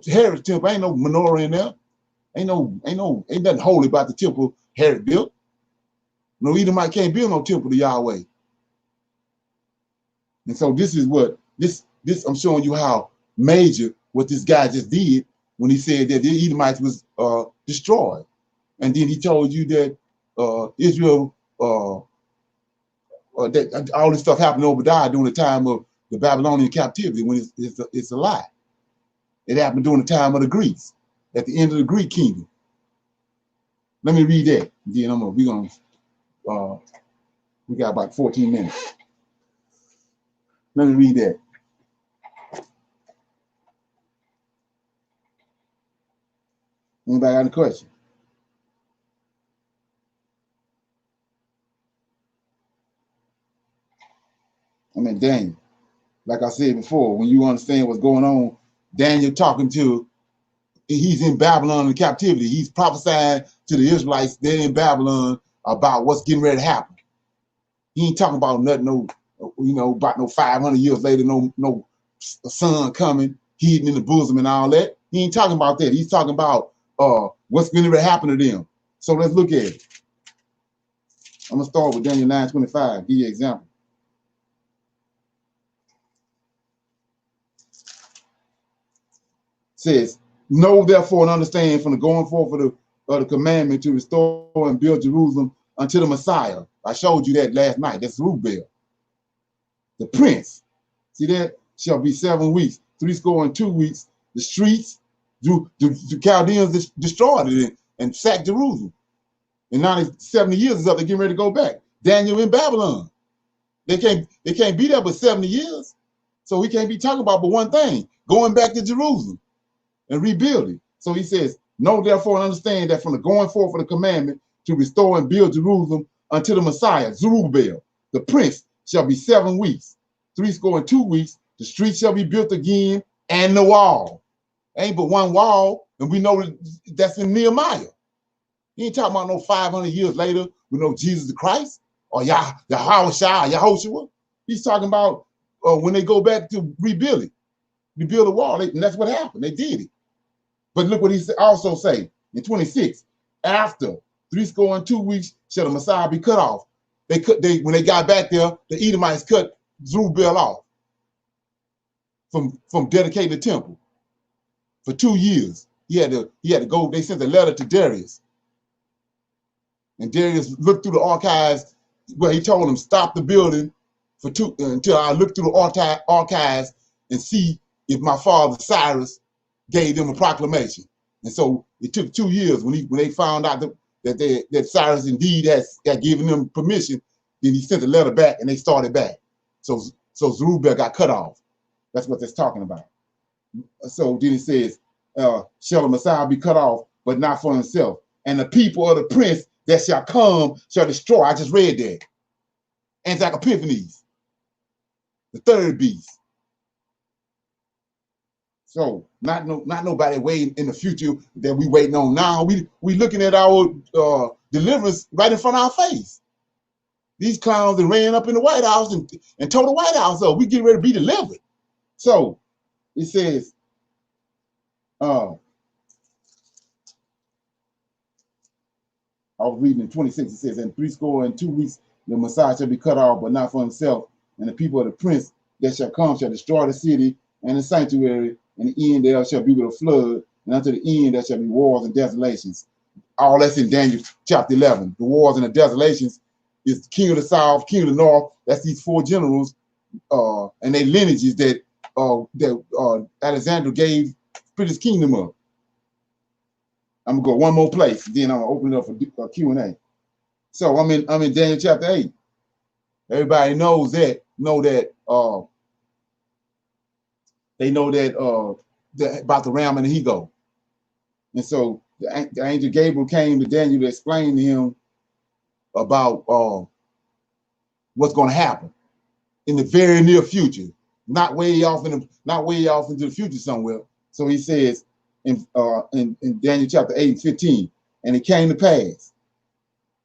Herod's temple, ain't no menorah in there. Ain't nothing holy about the temple Herod built. No Edomite can't build no temple to Yahweh. And so this is what this I'm showing you how major what this guy just did when he said that the Edomites was destroyed. And then he told you that Israel that all this stuff happened over there during the time of the Babylonian captivity, when it's a lie. It happened during the time of the Greeks, at the end of the Greek kingdom. Let me read that. Then we got about 14 minutes. Let me read that. Anybody got any question? Daniel, like I said before, when you understand what's going on, Daniel he's in Babylon in captivity. He's prophesying to the Israelites there in Babylon about what's getting ready to happen. He ain't talking about nothing, about no 500 years later, no son coming, hidden in the bosom and all that. He ain't talking about that. He's talking about what's going to happen to them. So let's look at it. I'm going to start with Daniel 9:25, give you an example. Says, know therefore and understand from the going forth of the commandment to restore and build Jerusalem unto the Messiah. I showed you that last night. That's Zerubbabel. The prince, see that, shall be 7 weeks, 62 weeks. The streets, the Chaldeans destroyed it and sacked Jerusalem. And now 70 years is up, they're getting ready to go back. Daniel in Babylon. They can't be there but 70 years. So we can't be talking about but one thing, going back to Jerusalem and rebuilding. So he says, know therefore and understand that from the going forth of the commandment to restore and build Jerusalem unto the Messiah, Zerubbabel, the prince, shall be 7 weeks, 62 weeks. The streets shall be built again, and the wall. Ain't but one wall, and we know that's in Nehemiah. He ain't talking about no 500 years later with no Jesus the Christ or Yahushua. He's talking about when they go back to rebuild the wall, and that's what happened. They did it. But look what he also say in 26. After 62 weeks shall the Messiah be cut off. When they got back there, the Edomites cut Zerubbabel off from dedicating the temple for 2 years. He had to go. They sent a letter to Darius, and Darius looked through the archives where he told him stop the building until I look through the archives and see if my father Cyrus gave them a proclamation. And so it took 2 years when they found out that Cyrus indeed had given them permission. Then he sent a letter back and they started back. So Zerubbabel got cut off. That's what that's talking about. So then it says, shall the Messiah be cut off, but not for himself. And the people of the prince that shall come shall destroy. I just read that. Antioch Epiphanes, the third beast. So not nobody waiting in the future that we waiting on now. We looking at our deliverance right in front of our face. These clowns that ran up in the White House and tore the White House up. We getting ready to be delivered. So it says, I was reading in 26, it says, in 62 weeks the Messiah shall be cut off, but not for himself. And the people of the prince that shall come shall destroy the city and the sanctuary, and the end thereof shall be with a flood, and unto the end there shall be wars and desolations. All that's in Daniel chapter 11. The wars and the desolations is the king of the south, king of the north. That's these 4 generals and their lineages that Alexander gave split his kingdom up. I'm gonna go one more place, then I'm gonna open it up for Q&A. So I'm in Daniel chapter 8. Everybody knows that. They know that about the ram and the he-goat. And so the angel Gabriel came to Daniel to explain to him about what's going to happen in the very near future, not way off into the future somewhere. So he says in Daniel chapter 8:15, And it came to pass,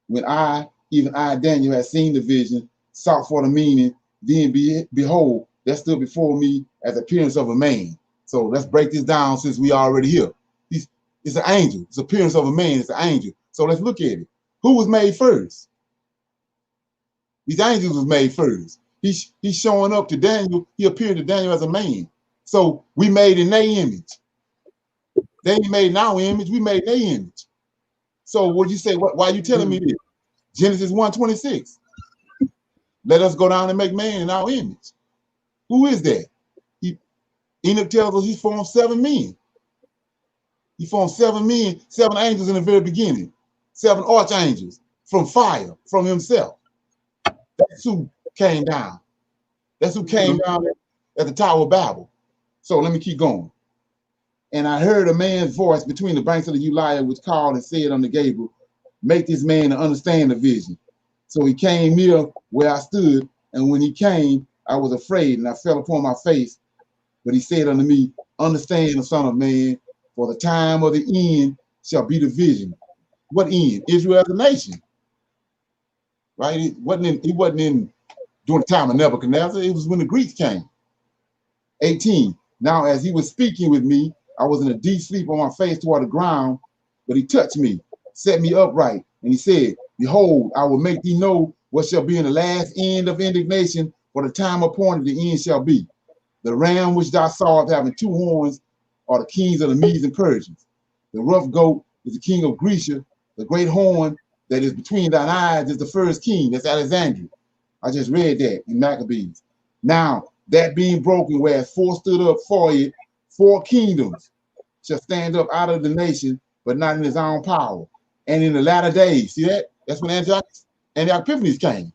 when even I, Daniel, had seen the vision, sought for the meaning, then behold, there stood before me as the appearance of a man. So let's break this down since we already here. It's an angel. It's the appearance of a man. It's an angel. So let's look at it. Who was made first? These angels was made first. He's showing up to Daniel. He appeared to Daniel as a man. So we made in their image. They ain't made in our image. We made their image. So what you say? Why are you telling me this? Genesis 1:26. Let us go down and make man in our image. Who is that? Enoch tells us he formed 7 men. He formed 7 men, 7 angels in the very beginning. 7 archangels from fire, from himself. That's who came down. That's who came down at the Tower of Babel. So let me keep going. And I heard a man's voice between the banks of the Uliah, which called and said unto Gabriel, make this man to understand the vision. So he came near where I stood, and when he came, I was afraid, and I fell upon my face. But he said unto me, understand, the Son of Man, for the time of the end shall be the vision. What end? Israel as a nation. Right? He wasn't in during the time of Nebuchadnezzar. It was when the Greeks came. 18. Now as he was speaking with me, I was in a deep sleep on my face toward the ground, but he touched me, set me upright, and he said, behold, I will make thee know what shall be in the last end of indignation, for the time appointed the end shall be. The ram which thou sawest having 2 horns are the kings of the Medes and Persians. The rough goat is the king of Grecia. The great horn that is between thine eyes is the first king. That's Alexandria. I just read that in Maccabees. Now, that being broken, whereas 4 stood up for it, 4 kingdoms shall stand up out of the nation, but not in his own power. And in the latter days, see that? That's when Antioch Epiphanes came.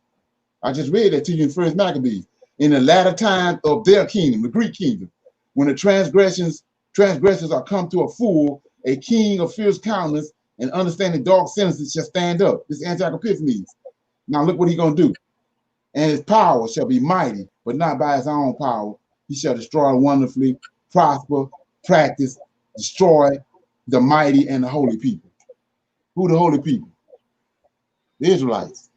I just read that to you in First Maccabees. In the latter time of their kingdom, the Greek kingdom, when the transgressors are come to a full, a king of fierce countenance and understanding dark sentences shall stand up. This is Antioch Epiphanes. Now look what he's going to do. And his power shall be mighty, but not by his own power. He shall destroy wonderfully, prosper, practice, destroy the mighty and the holy people. Who the holy people? The Israelites.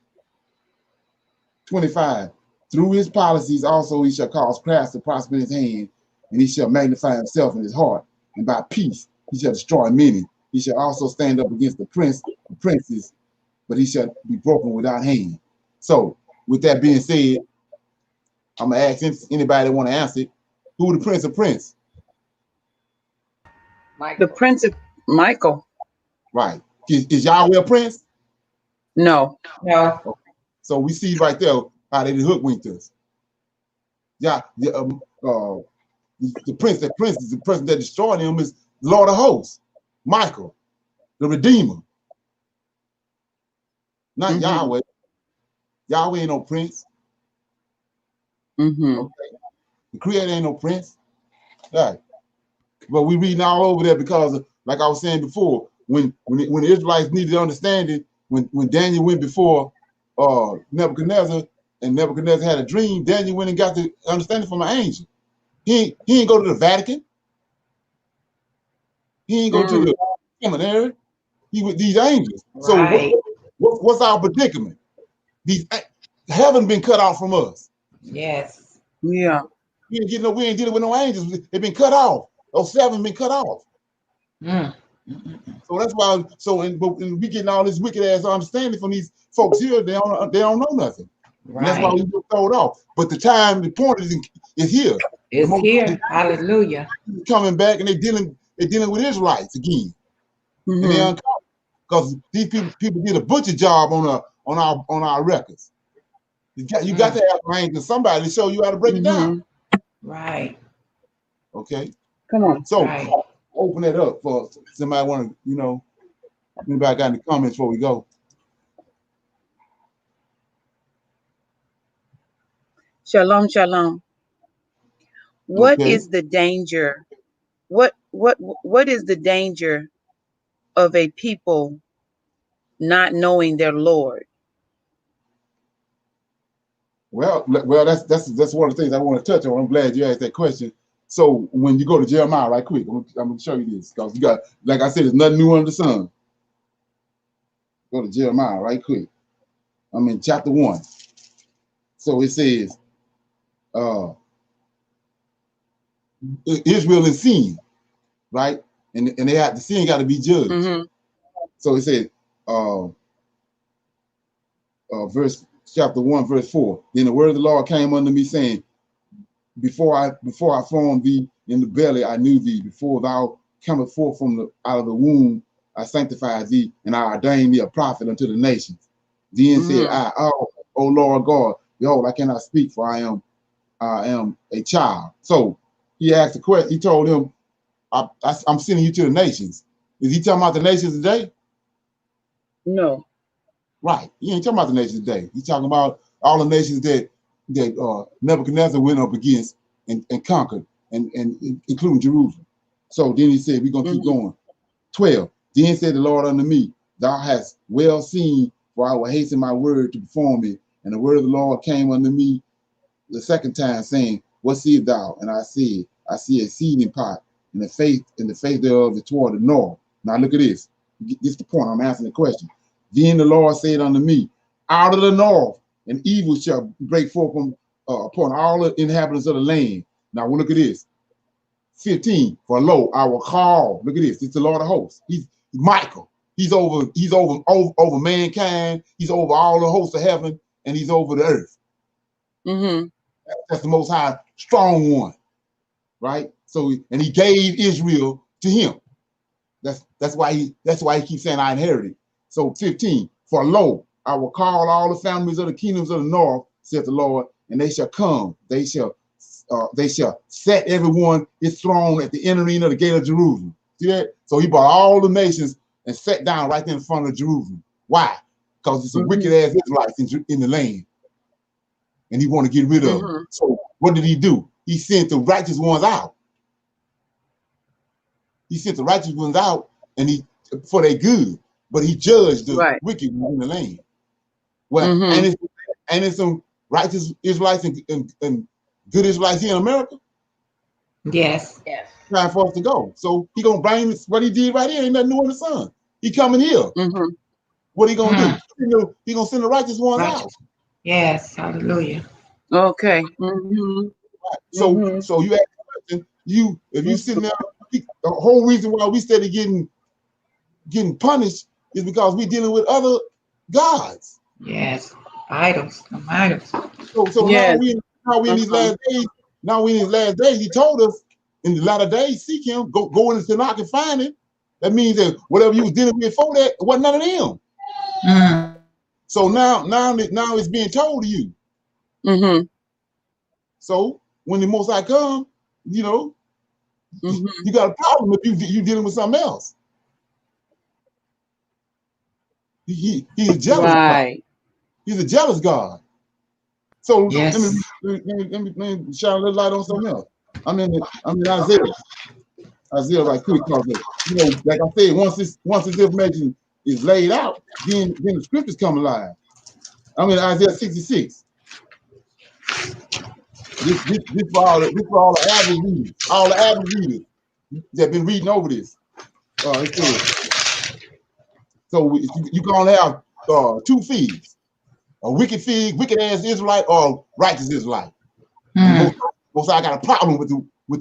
25. Through his policies also he shall cause crafts to prosper in his hand, and he shall magnify himself in his heart, and by peace he shall destroy many. He shall also stand up against the princes, but he shall be broken without hand. So, with that being said, I'm gonna ask anybody that want to answer it. Who the Prince of Prince? The Prince of Michael. Right. Is Yahweh a prince? No. No. Okay. So we see right there how they hoodwinked us. Yeah, the prince is the person that destroyed him is Lord of Hosts, Michael, the Redeemer. Not Yahweh. Yahweh ain't no prince. Okay. The Creator ain't no prince. Right. But we reading all over there because, like I was saying before, when the Israelites needed understanding, when Daniel went before Nebuchadnezzar, and Nebuchadnezzar had a dream, Daniel went and got the understanding from an angel. He ain't go to the Vatican. He ain't go to the seminary. He with these angels. Right. So what's our predicament? Heaven been cut off from us. Yes. Yeah. We ain't dealing with no angels. They've been cut off. Those 7 been cut off. So that's why. But we getting all this wicked ass understanding from these folks here. They don't know nothing. Right. And that's why we get thrown off. But the point is here. It's here. Hallelujah. Coming back, and they're dealing with Israelites again. And they uncovered because these people did a butcher job on our records. You got to have rank to somebody to show you how to break it down. Right. Okay. Come on. So open it up for somebody want to, anybody got any comments before we go? Shalom, shalom. What is the danger? What is the danger of a people not knowing their Lord? Well, that's one of the things I want to touch on. I'm glad you asked that question. So when you go to Jeremiah, right quick, I'm gonna show you this because you got, like I said, there's nothing new under the sun. Go to Jeremiah right quick. I'm in chapter 1. So it says, Israel is sin, right? And they have the sin got to be judged. Mm-hmm. So it says, verse chapter 1, verse 4. Then the word of the Lord came unto me, saying, Before I formed thee in the belly, I knew thee. Before thou comest forth out of the womb, I sanctified thee, and I ordained thee a prophet unto the nations. Then said I, O Lord God, behold, I cannot speak, for I am a child. So he asked the question. He told him, I'm sending you to the nations. Is he talking about the nations today? No. Right. He ain't talking about the nations today. He's talking about all the nations that Nebuchadnezzar went up against and conquered, and including Jerusalem. So then he said, we're going to keep going. 12. Then said the Lord unto me, thou hast well seen, for I will hasten my word to perform it. And the word of the Lord came unto me the second time, saying, what seest thou? And I said, I see a seething pot, and the face thereof is toward the north. Now look at this. This is the point. I'm answering the question. Then the Lord said unto me, out of the north, and evil shall break forth upon all the inhabitants of the land. Now look at this. 15. For lo, I will call. Look at this. It's the Lord of hosts. He's Michael. He's over mankind. He's over all the hosts of heaven, and he's over the earth. Mm-hmm. That's the most high, strong one, right? So, and he gave Israel to him. That's why he keeps saying I inherited. So 15. For lo, I will call all the families of the kingdoms of the north, saith the Lord, and they shall come. They shall set everyone his throne at the entering of the gate of Jerusalem. See that? So he brought all the nations and sat down right there in front of Jerusalem. Why? Because it's a wicked ass Israelites in the land, and he want to get rid of them. So what did he do? He sent the righteous ones out. He sent the righteous ones out, and for their good, but he judged the wicked ones in the land. Well, and it's some righteous Israelites and good Israelites here in America. Yes. Yes. Time for us to go. So he gonna bring what he did right here. Ain't nothing new in the sun. He coming here. What he gonna do? He gonna send the righteous ones out. Yes. Hallelujah. Okay. So you ask the question. If you sitting there, the whole reason why we started getting punished is because we dealing with other gods. Yes. Idols. Idols. So now we in these last days. Now we in these last days. He told us in the latter days, seek him, go in the Tanakh and find him. That means that whatever you was dealing with before that, it wasn't none of them. So now it's being told to you. So when the Most High come, you got a problem if you dealing with something else. He's a jealous God. He's a jealous God. So let me shine a little light on something else. I'm in Isaiah right quick, because like I said, once this information is laid out, then the scriptures come alive. I'm in Isaiah 66. This for all the average readers, that been reading over this. It says, so you can only have two figs: a wicked fig, wicked ass Israelite, or righteous Israelite. Most I got a problem with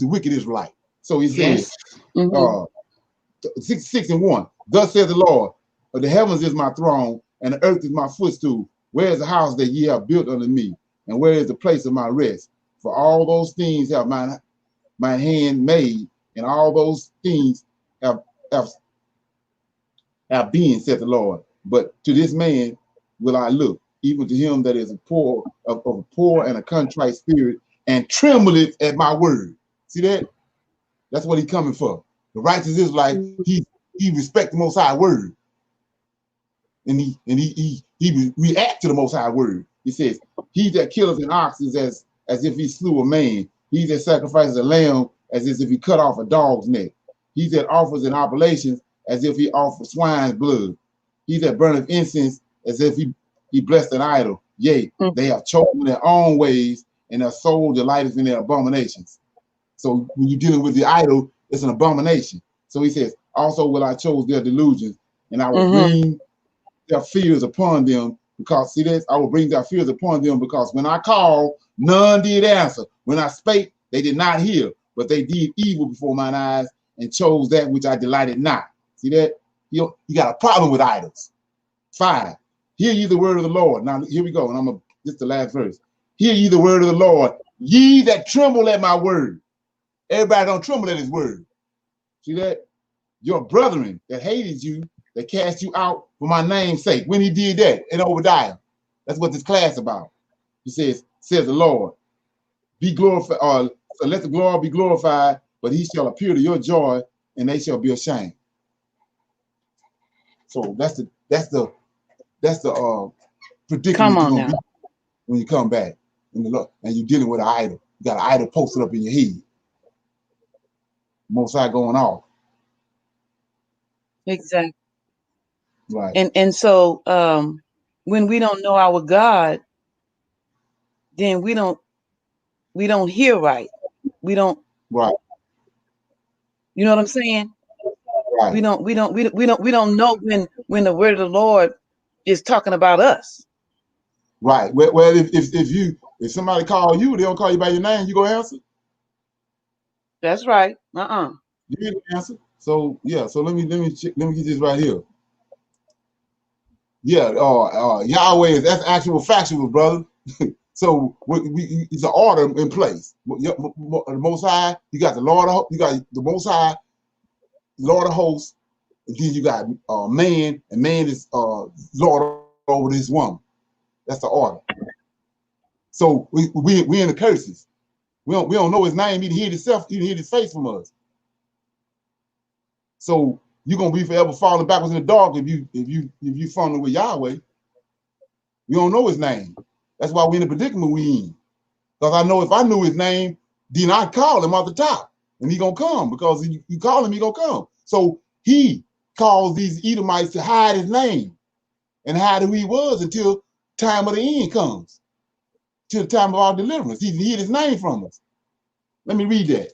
the wicked Israelite. So he says, 66:1. Thus says the Lord, the heavens is my throne, and the earth is my footstool. Where is the house that ye have built unto me? And where is the place of my rest? For all those things have my hand made, and all those things have been, said the Lord. But to this man will I look, even to him that is of a poor and a contrite spirit, and trembleth at my word. See that? That's what he's coming for. The righteous is like he respect the Most High word, and he react to the Most High word. He says, "He that killeth an ox is as if he slew a man. He that sacrifices a lamb as if he cut off a dog's neck. He that offers an oblation as if he offered swine's blood. He that burneth incense as if he blessed an idol. Yea, they have chosen their own ways, and their soul delighteth in their abominations." So when you're dealing with the idol, it's an abomination. So he says, also will I chose their delusions, and I will bring their fears upon them, because see this, I will bring their fears upon them, because when I called, none did answer. When I spake, they did not hear, but they did evil before mine eyes, and chose that which I delighted not. See that? You got a problem with idols. 5. Hear ye the word of the Lord. Now here we go, and this is the last verse. Hear ye the word of the Lord, ye that tremble at my word. Everybody don't tremble at his word. See that? Your brethren that hated you, that cast you out for my name's sake. When he did that in Obadiah, that's what this class about. He says the Lord, be glorified, so let the glory be glorified, but he shall appear to your joy, and they shall be ashamed. So that's the predicament you're gonna be when you come back in the Lord, and you're dealing with an idol. You got an idol posted up in your head. Most High going off. Exactly. Right. And so when we don't know our God, then we don't hear right. We don't. Right. You know what I'm saying? Right. We don't know when the word of the Lord is talking about us. Right. Well, if somebody call you, they don't call you by your name, you gonna answer? That's right. You didn't answer. So yeah. So let me get this right here. Yeah. Yahweh that's actual factual, brother. So it's an order in place. The Most High, you got the Most High, Lord of hosts, and then you got man, and man is Lord over this woman. That's the order. So we in the curses. We don't know his name. He hid himself. He hid his face from us. So you're gonna be forever falling backwards in the dark if you falling with Yahweh. We don't know his name. That's why we're in the predicament we in. Because I know if I knew his name, then I'd call him off the top, and he gonna come, because you call him, he gonna come. So he caused these Edomites to hide his name and hide who he was until time of the end comes, till the time of our deliverance. He hid his name from us. Let me read that.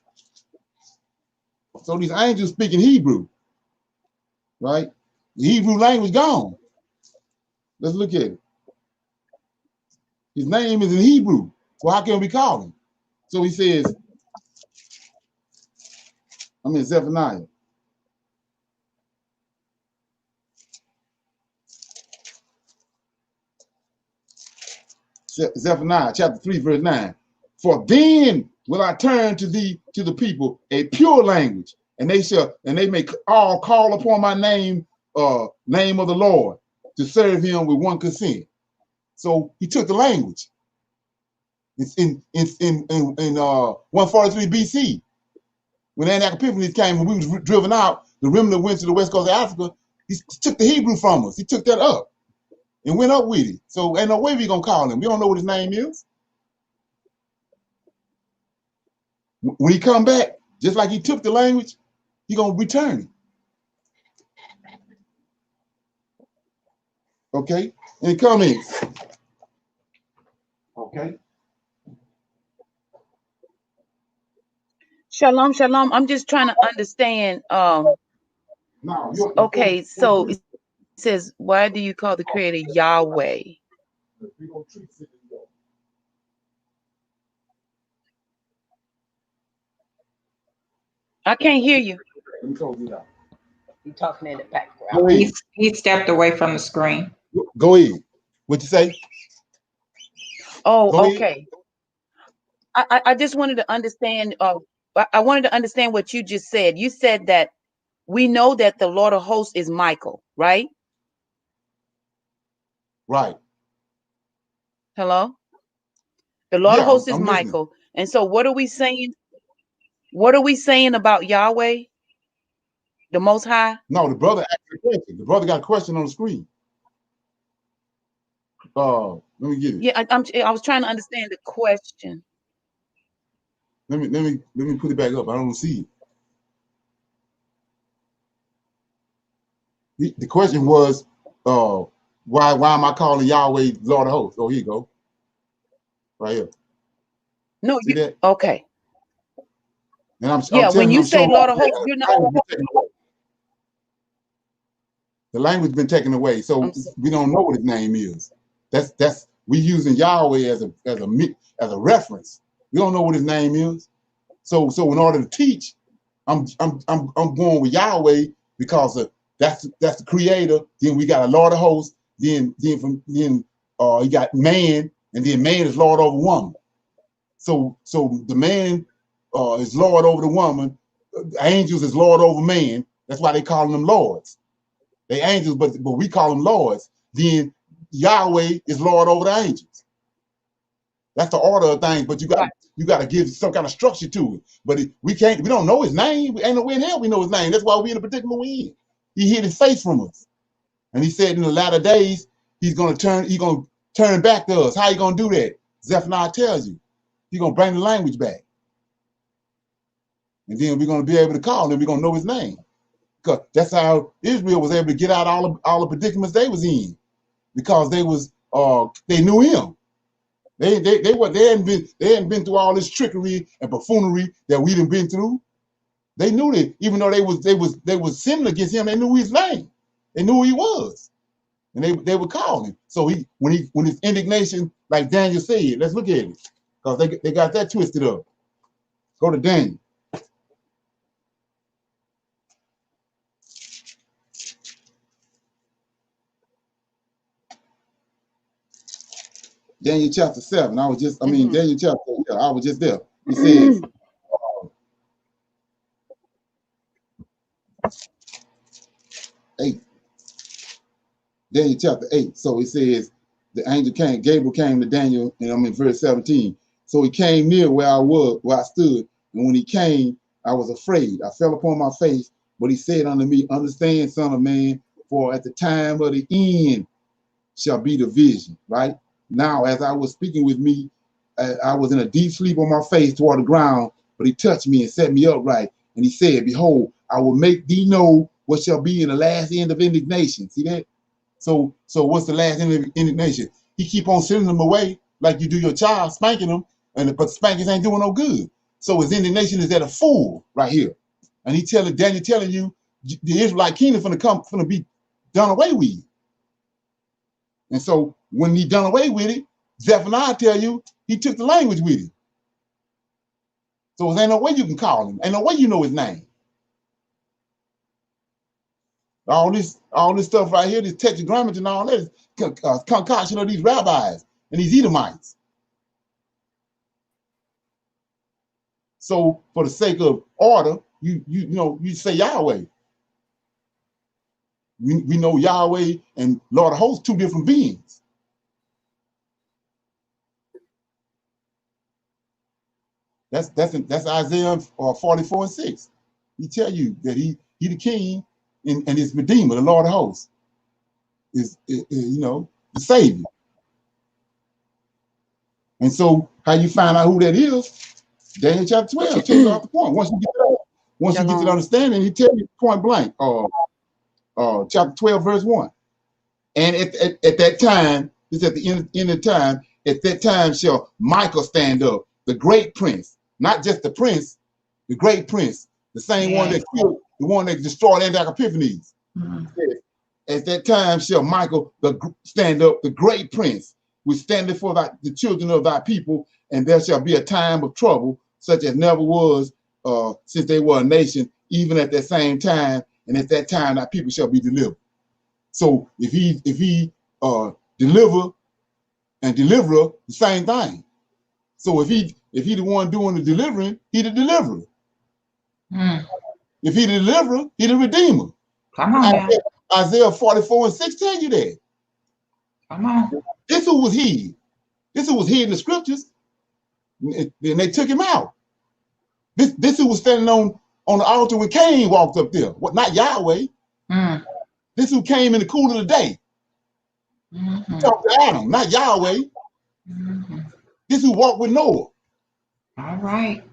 So these angels speaking Hebrew, right? The Hebrew language gone. Let's look at it. His name is in Hebrew, so how can we call him? So he says, I'm in Zephaniah. Zephaniah chapter 3, verse 9. For then will I turn to thee, to the people, a pure language, and they may all call upon my name, name of the Lord, to serve him with one consent. So he took the language. It's in 143 BC. When Antioch Epiphanes came and we was driven out, the remnant went to the west coast of Africa. He took the Hebrew from us. He took that up and went up with it. So ain't no way we gonna call him. We don't know what his name is. When he come back, just like he took the language, he gonna return it. Okay? Any comments? Okay. Shalom, shalom. I'm just trying to understand. Okay, so it says, why do you call the Creator Yahweh? I can't hear you. You're talking in the background. He stepped away from the screen. Go ahead. What you say? Oh, okay. I just wanted to understand. I wanted to understand what you just said. You said that we know that the Lord of hosts is Michael, right? Right. Hello? The Lord of hosts is Michael. Listening. And so what are we saying? What are we saying about Yahweh, the Most High? No, the brother asked a question. The brother got a question on the screen. Let me get it. Yeah, I was trying to understand the question. Let me put it back up. I don't see it. The question was, why am I calling Yahweh Lord of hosts? Oh, here you go. Right here. No, see that? Okay. And I'm when you say Lord of hosts, you're you're not. The language been taken away, so we don't know what his name is. That's we using Yahweh as a reference. We don't know what his name is. So in order to teach, I'm going with Yahweh because that's the creator. Then we got a Lord of hosts. Then you got man, and then man is Lord over woman. So the man is Lord over the woman. Angels is Lord over man. That's why they call them lords. They angels, but we call them lords. Then Yahweh is Lord over the angels. That's the order of things. But you got to give some kind of structure to it. But we don't know his name. Ain't no way in hell we know his name. That's why we in the predicament we in. He hid his face from us, and he said in the latter days he's gonna turn back to us. How you gonna do that? Zephaniah tells you he's gonna bring the language back, and then we're gonna be able to call him. We're gonna know his name. Because that's how Israel was able to get out all the predicaments they was in, because they knew him. They hadn't been through all this trickery and buffoonery that we done been through. They knew that even though they was sinning against him, they knew his name. They knew who he was, and they would call him. So when his indignation, like Daniel said, let's look at it, because they got that twisted up. Go to Daniel. Daniel chapter 7. Daniel chapter, I was just there. He says, 8. Daniel chapter 8. So it says, Gabriel came to Daniel, and I'm in verse 17. So he came near where I stood, and when he came, I was afraid. I fell upon my face, but he said unto me, understand, son of man, for at the time of the end shall be the vision, right? Now, as I was speaking with me, I was in a deep sleep on my face toward the ground, but he touched me and set me upright. And he said, behold, I will make thee know what shall be in the last end of indignation. See that? So what's the last end of indignation? He keep on sending them away like you do your child, spanking them, but spankings ain't doing no good. So his indignation is at a full right here. And Daniel telling you, the Israelite kingdom finna be done away with. And so when he done away with it, Zephaniah tell you he took the language with him. So there ain't no way you can call him. Ain't no way you know his name. All this stuff right here, this tetragrammaton and all that is concoction of these rabbis and these Edomites. So for the sake of order, you say Yahweh. We know Yahweh and Lord of hosts, two different beings. That's Isaiah 44:6. He tell you that he the king and his redeemer, the Lord of hosts, is the Savior. And so how you find out who that is? Daniel chapter 12 tells you out the point. Once you get to the understanding, he tells you point blank. Chapter 12, verse 1. And at that time, this is at the end of time, at that time shall Michael stand up, the great prince, not just the prince, the great prince, the same one that killed, the one that destroyed Antioch Epiphanes. At that time shall Michael stand up, the great prince, which standeth for the children of thy people, and there shall be a time of trouble, such as never was since they were a nation, even at that same time, and at that time thy people shall be delivered. So if he deliver and deliverer, the same thing. So if he the one doing the delivering, he the deliverer. If he the deliverer, he the redeemer. Come on now. Isaiah 44:6 tell you that. Come on. This who was hid. This who was hid in the scriptures. And they took him out. This who was standing on the altar when Cain walked up there. What? Not Yahweh. This who came in the cool of the day. Talk to Adam, not Yahweh. This who walked with Noah. All right.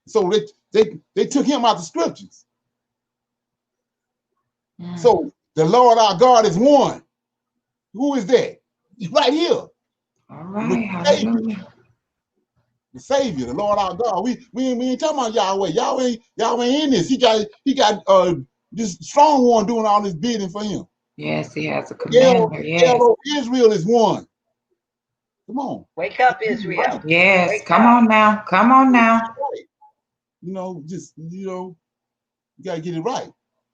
So they took him out the scriptures. So the Lord our God is one. Who is that? He's right here. All right. Hallelujah. The Savior, the Lord our God. We ain't talking about Yahweh. Yahweh in this. He got this strong one doing all this bidding for him. Yes, he has a commander. Yes. Hello, Israel is one. Come on. Wake up, Israel. Yes. Wake Come up. on now. Come on now. You know, just, you got to get it right.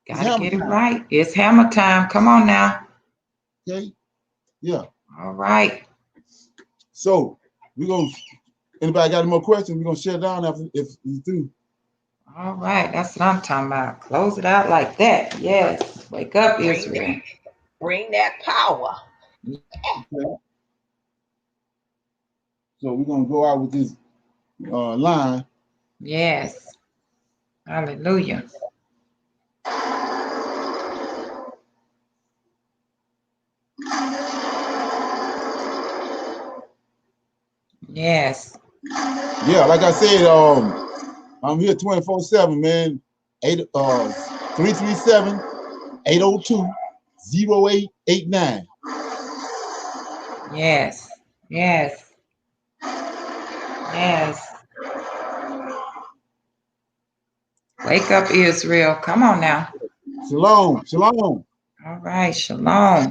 It's Gotta hammer get it time. right. It's hammer time. Come on now. Okay? Yeah. All right. So, we're going to, anybody got any more questions? We're going to shut down after, if you do. All right. That's what I'm talking about. Close it out like that. Yes. Wake up, Israel. Bring that power. Okay. So, we're going to go out with this line. Yes. Hallelujah. Yes. Yeah, like I said, I'm here 24/7, man. 337-802-0889. Yes. Yes. Yes. Wake up, Israel. Come on now. Shalom. Shalom. All right. Shalom.